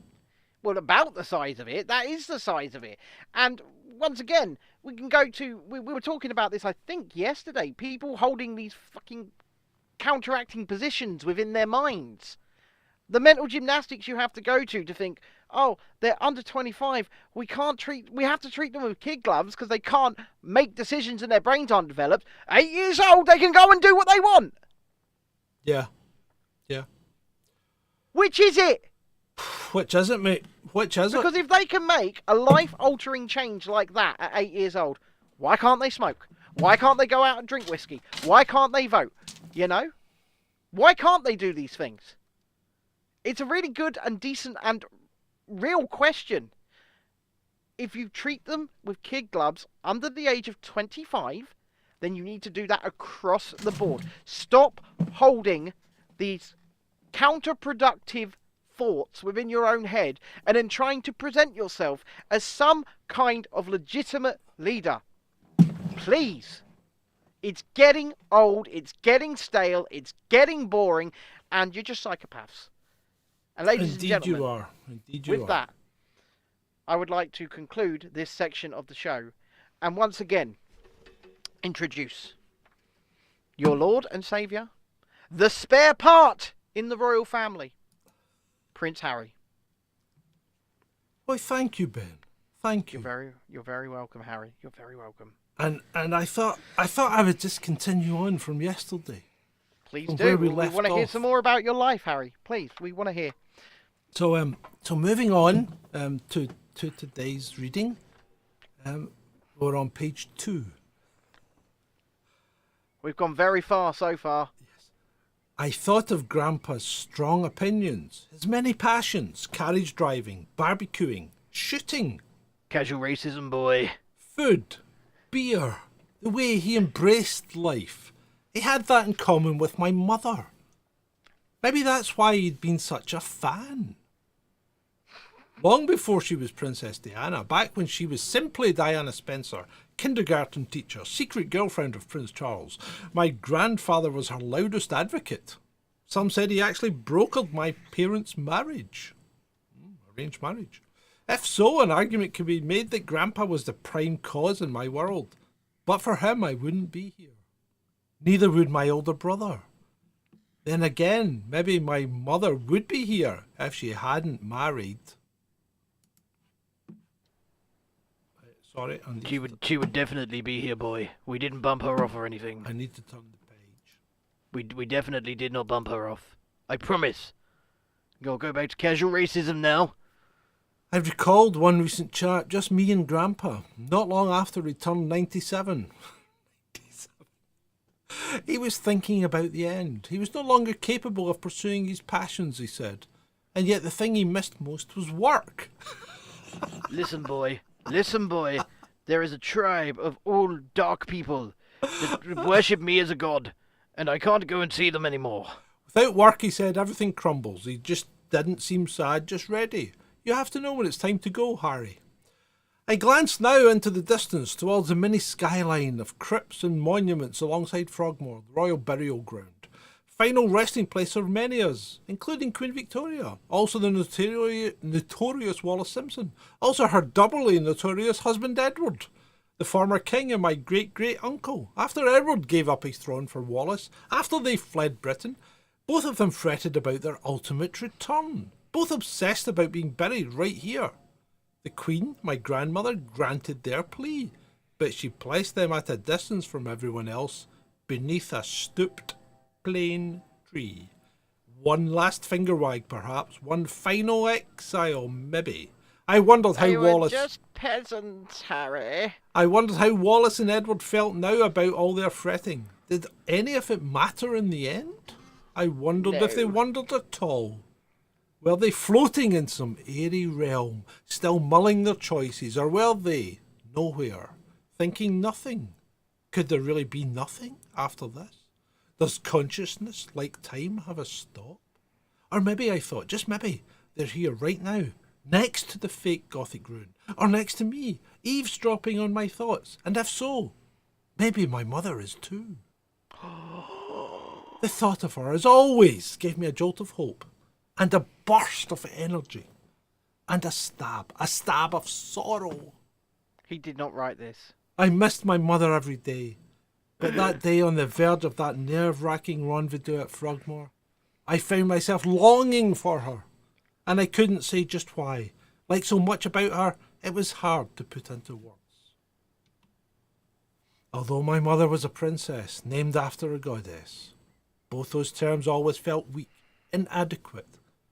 [SPEAKER 5] Well, about the size of it. That is the size of it. And once again, we can go to... We were talking about this, I think, yesterday. People holding these fucking counteracting positions within their minds. The mental gymnastics you have to go to think, oh, they're under 25. We have to treat them with kid gloves because they can't make decisions and their brains aren't developed. 8 years old, they can go and do what they want.
[SPEAKER 1] Yeah.
[SPEAKER 5] Which is it?
[SPEAKER 1] Which is it, mate?
[SPEAKER 5] Because if they can make a life-altering change like that at 8 years old, why can't they smoke? Why can't they go out and drink whiskey? Why can't they vote? You know? Why can't they do these things? It's a really good and decent and real question. If you treat them with kid gloves under the age of 25, then you need to do that across the board. Stop holding these counterproductive thoughts within your own head and then trying to present yourself as some kind of legitimate leader. Please. It's getting old, it's getting stale, it's getting boring, and you're just psychopaths. And ladies and gentlemen, with that, I would like to conclude this section of the show and once again introduce your Lord and Saviour, the spare part in the royal family, Prince Harry.
[SPEAKER 1] Why, thank you, Ben. Thank you.
[SPEAKER 5] You're very welcome, Harry. You're very welcome.
[SPEAKER 1] And I thought I would just continue on from yesterday.
[SPEAKER 5] Please do. We want to hear some more about your life, Harry. Please, we want to hear.
[SPEAKER 1] So moving on to today's reading, we're on page 2.
[SPEAKER 5] We've gone very far so far.
[SPEAKER 1] Yes. I thought of Grandpa's strong opinions, his many passions: carriage driving, barbecuing, shooting,
[SPEAKER 5] casual racism, boy,
[SPEAKER 1] food, beer, the way he embraced life. He had that in common with my mother. Maybe that's why he'd been such a fan. Long before she was Princess Diana, back when she was simply Diana Spencer, kindergarten teacher, secret girlfriend of Prince Charles, my grandfather was her loudest advocate. Some said he actually brokered my parents' marriage. Arranged marriage. If so, an argument could be made that Grandpa was the prime cause in my world. But for him, I wouldn't be here. Neither would my older brother. Then again, maybe my mother would be here if she hadn't married. Sorry.
[SPEAKER 5] She would definitely be here, boy. We didn't bump her off or anything.
[SPEAKER 1] I need to turn the page.
[SPEAKER 5] We definitely did not bump her off. I promise. Go back to casual racism now.
[SPEAKER 1] I've recalled one recent chat, just me and Grandpa, not long after he turned 97. He was thinking about the end. He was no longer capable of pursuing his passions, he said. And yet the thing he missed most was work.
[SPEAKER 5] Listen, boy. There is a tribe of old dark people that worship me as a god, and I can't go and see them anymore.
[SPEAKER 1] Without work, he said, everything crumbles. He just didn't seem sad, just ready. You have to know when it's time to go, Harry. I glanced now into the distance towards the mini skyline of crypts and monuments alongside Frogmore, the royal burial ground. Final resting place of many of us, including Queen Victoria, also the notorious Wallace Simpson, also her doubly notorious husband Edward, the former king and my great-great-uncle. After Edward gave up his throne for Wallace, after they fled Britain, both of them fretted about their ultimate return. both obsessed about being buried right here. The Queen, my grandmother, granted their plea, but she placed them at a distance from everyone else, beneath a stooped plane tree. One last finger wag, perhaps. One final exile, maybe. I wondered how Wallace...
[SPEAKER 5] just peasants, Harry.
[SPEAKER 1] I wondered how Wallace and Edward felt now about all their fretting. Did any of it matter in the end? I wondered if they wondered at all. Were they floating in some airy realm, still mulling their choices, or were they nowhere, thinking nothing? Could there really be nothing after this? Does consciousness, like time, have a stop? Or maybe I thought, just maybe, they're here right now, next to the fake Gothic rune, or next to me, eavesdropping on my thoughts, and if so, maybe my mother is too. The thought of her, as always, gave me a jolt of hope, and a burst of energy, and a stab of sorrow.
[SPEAKER 5] He did not write this.
[SPEAKER 1] I missed my mother every day, but that day on the verge of that nerve-wracking rendezvous at Frogmore, I found myself longing for her, and I couldn't say just why. Like so much about her, it was hard to put into words. Although my mother was a princess, named after a goddess, both those terms always felt weak, inadequate.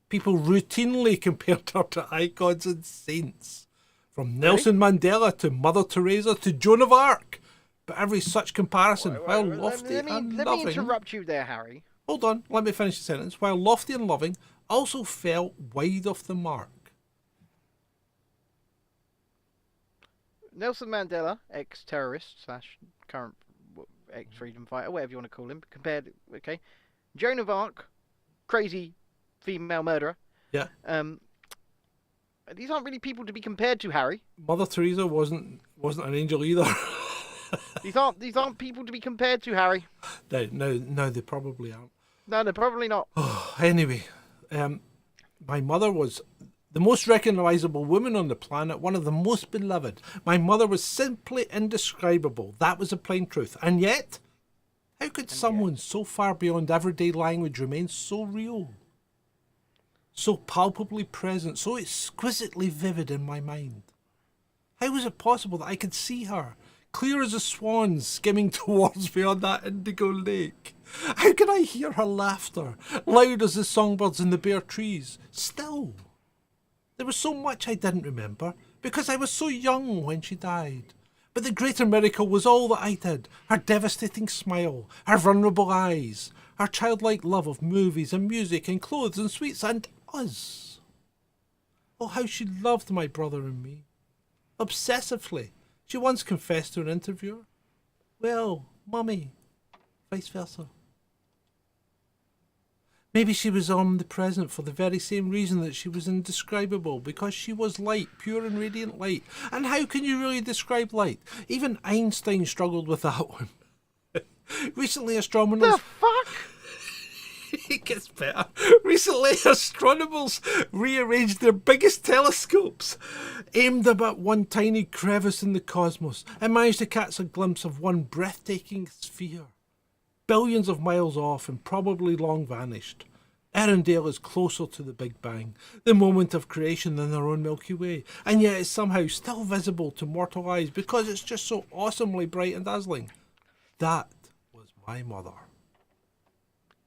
[SPEAKER 1] People routinely compared her to icons and saints, from Nelson Mandela to Mother Teresa to Joan of Arc. But every such comparison, while lofty and loving...
[SPEAKER 5] Let me interrupt you there, Harry.
[SPEAKER 1] Hold on, let me finish the sentence. While lofty and loving, also fell wide off the mark.
[SPEAKER 5] Nelson Mandela, ex-terrorist / current ex-freedom fighter, whatever you want to call him, compared, okay. Joan of Arc, crazy female murderer.
[SPEAKER 1] Yeah.
[SPEAKER 5] These aren't really people to be compared to, Harry.
[SPEAKER 1] Mother Teresa wasn't an angel either.
[SPEAKER 5] These aren't people to be compared to, Harry.
[SPEAKER 1] No, they probably aren't.
[SPEAKER 5] No, they're probably not.
[SPEAKER 1] Anyway, my mother was the most recognisable woman on the planet, one of the most beloved. My mother was simply indescribable. That was the plain truth. And yet, how could someone so far beyond everyday language remain so real? So palpably present, so exquisitely vivid in my mind? How was it possible that I could see her, clear as a swan skimming towards me on that indigo lake? How could I hear her laughter, loud as the songbirds in the bare trees? Still, there was so much I didn't remember, because I was so young when she died. But the greater miracle was all that I did. Her devastating smile, her vulnerable eyes, her childlike love of movies and music and clothes and sweets and us. Oh, how she loved my brother and me. Obsessively. She once confessed to an interviewer. Well, Mummy, vice versa. Maybe she was omnipresent for the very same reason that she was indescribable, because she was light, pure and radiant light. And how can you really describe light? Even Einstein struggled with that one. Recently, astronomers...
[SPEAKER 5] The fuck?
[SPEAKER 1] It gets better. Recently, astronomers rearranged their biggest telescopes, aimed them at one tiny crevice in the cosmos, and managed to catch a glimpse of one breathtaking sphere, billions of miles off and probably long vanished. Arendelle is closer to the Big Bang, the moment of creation, than our own Milky Way, and yet it's somehow still visible to mortal eyes because it's just so awesomely bright and dazzling. That was my mother.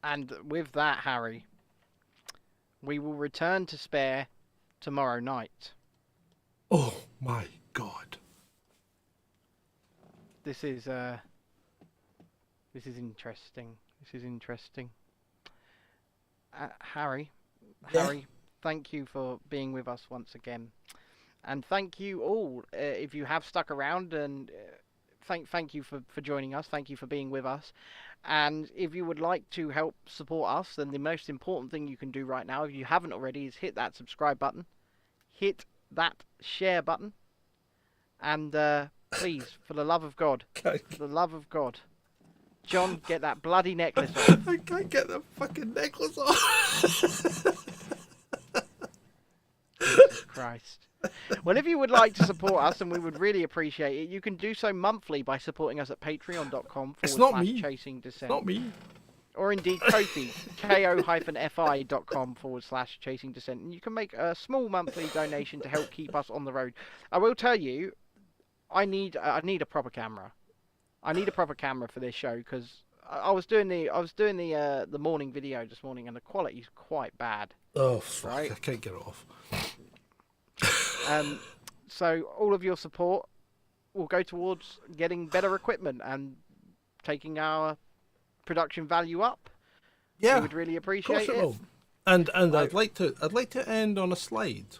[SPEAKER 5] And with that, Harry, we will return to Spare tomorrow night.
[SPEAKER 1] Oh my God.
[SPEAKER 5] This is interesting. This is interesting. Harry, thank you for being with us once again, and thank you all if you have stuck around, and thank you for joining us. Thank you for being with us. And if you would like to help support us, then the most important thing you can do right now, if you haven't already, is hit that subscribe button, hit that share button, and please, for the love of God, John, get that bloody necklace off.
[SPEAKER 1] I can't get the fucking necklace off.
[SPEAKER 5] Jesus Christ. Well, if you would like to support us, and we would really appreciate it, you can do so monthly by supporting us at patreon.com/chasing Dissent.
[SPEAKER 1] It's not me.
[SPEAKER 5] or indeed Ko-fi, ko-fi.com/chasing Dissent, and you can make a small monthly donation to help keep us on the road. I will tell you, I need a proper camera. I need a proper camera for this show because I was doing the morning video this morning and the quality is quite bad.
[SPEAKER 1] Oh, fuck, right? I can't get it off.
[SPEAKER 5] So all of your support will go towards getting better equipment and taking our production value up.
[SPEAKER 1] Yeah,
[SPEAKER 5] we would really appreciate it.
[SPEAKER 1] And I'd like to end on a slide,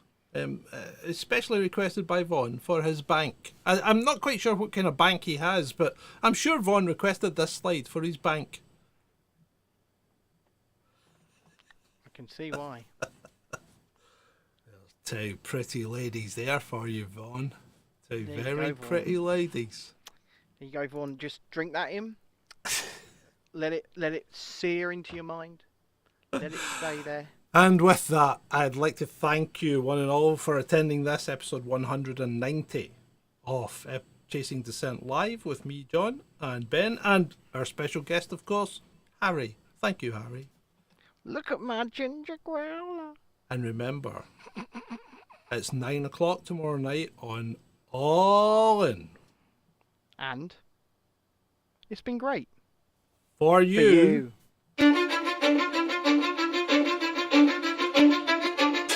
[SPEAKER 1] especially requested by Vaughn for his bank. I'm not quite sure what kind of bank he has, but I'm sure Vaughn requested this slide for his bank.
[SPEAKER 5] I can see why.
[SPEAKER 1] There's two pretty ladies there for you, Vaughn. Two
[SPEAKER 5] There you
[SPEAKER 1] very
[SPEAKER 5] go, Vaughn.
[SPEAKER 1] pretty ladies.
[SPEAKER 5] There you go, Vaughn. Just drink that in. Let it sear into your mind. Let it stay there.
[SPEAKER 1] And with that, I'd like to thank you one and all for attending this episode 190 of Chasing Dissent Live with me, John, and Ben, and our special guest, of course, Harry. Thank you, Harry.
[SPEAKER 5] Look at my ginger growler.
[SPEAKER 1] And remember, it's 9 o'clock tomorrow night on All In.
[SPEAKER 5] And it's been great.
[SPEAKER 1] For you.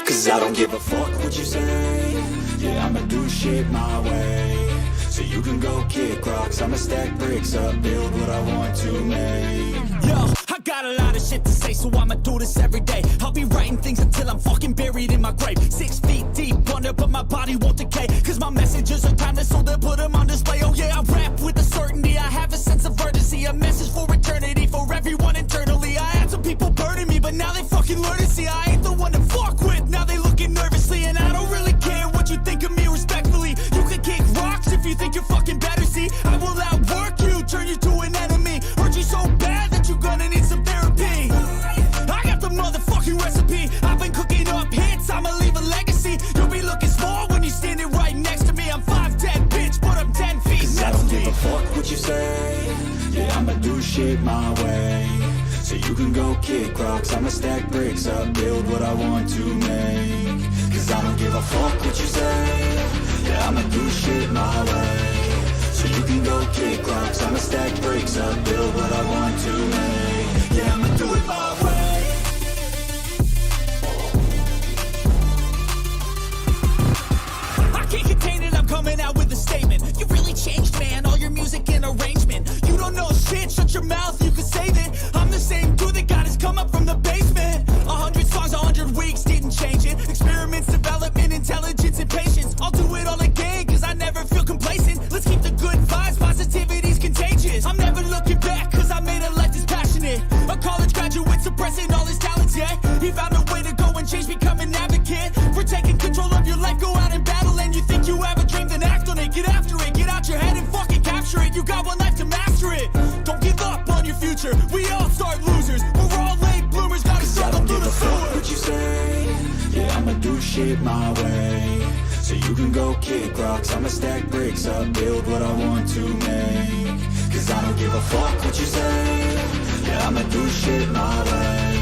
[SPEAKER 9] Cause I don't give a fuck what you say. Yeah, I'ma do shit my way. So you can go kick rocks, I'ma stack bricks up, build what I want to make.
[SPEAKER 8] Yo, I got a lot of shit to say, so I'ma do this every day. I'll be writing things until I'm fucking buried in my grave. 6 feet deep under, but my body won't decay. Cause my messages are timeless, so they'll put them on display. Oh yeah, I rap with a certainty, I have a sense of urgency. A message for eternity, for everyone internally. I had some people burning me, but now they fucking learn to see I ain't the one to fuck with. Now they looking nervously, and I don't really care what you think of me respectfully. You can kick rocks if you think you're fucking better, see. I will outwork you, turn you to an enemy. Hurt you so bad that you're gonna need some therapy. I got the motherfucking recipe. I've been cooking up hits, I'ma leave a legacy. You'll be looking small when you're standing right next to me. I'm 5'10", bitch, but I'm 10 feet
[SPEAKER 9] Cause I don't give a fuck what you say. Yeah, I'ma do shit my way. So you can go kick rocks, I'ma stack bricks up, build what I want to make. Cause I don't give a fuck what you say. Yeah, I'ma do shit my way. So you can go kick rocks, I'ma stack bricks up, build what I want to make. Yeah, I'ma do it my way.
[SPEAKER 8] I can't contain it, I'm coming out with a statement. You really changed, man, all your music and arrangement. You don't know shit, shut your mouth, you can save it. I'm the same dude that got his come up from the basement. 100 songs, 100 weeks, didn't change it. Experiments, development, intelligence, and patience. I'll do it all again, cause I never feel complacent. Let's keep the good vibes, positivity's contagious. I'm never looking back, cause I made a life that's passionate. A college graduate suppressing all his talents, yeah. He found a way to go and change, become an advocate. For taking control of your life, go out and battle. And you think you have a dream, then act on it. Get after it, get out your head and fucking capture it. You got one life to master it. Don't give up on your future, we all start losers. We're all late bloomers, gotta struggle through the sewer.
[SPEAKER 9] What you say? Yeah, I'ma do shit my way. So you can go kick rocks, I'ma stack bricks up, build what I want to make. Cause I don't give a fuck what you say. Yeah, I'ma do shit my way.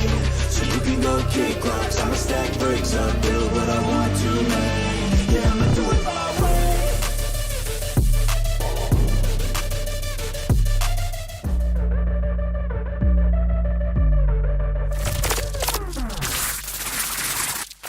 [SPEAKER 9] So you can go kick rocks, I'ma stack bricks up, build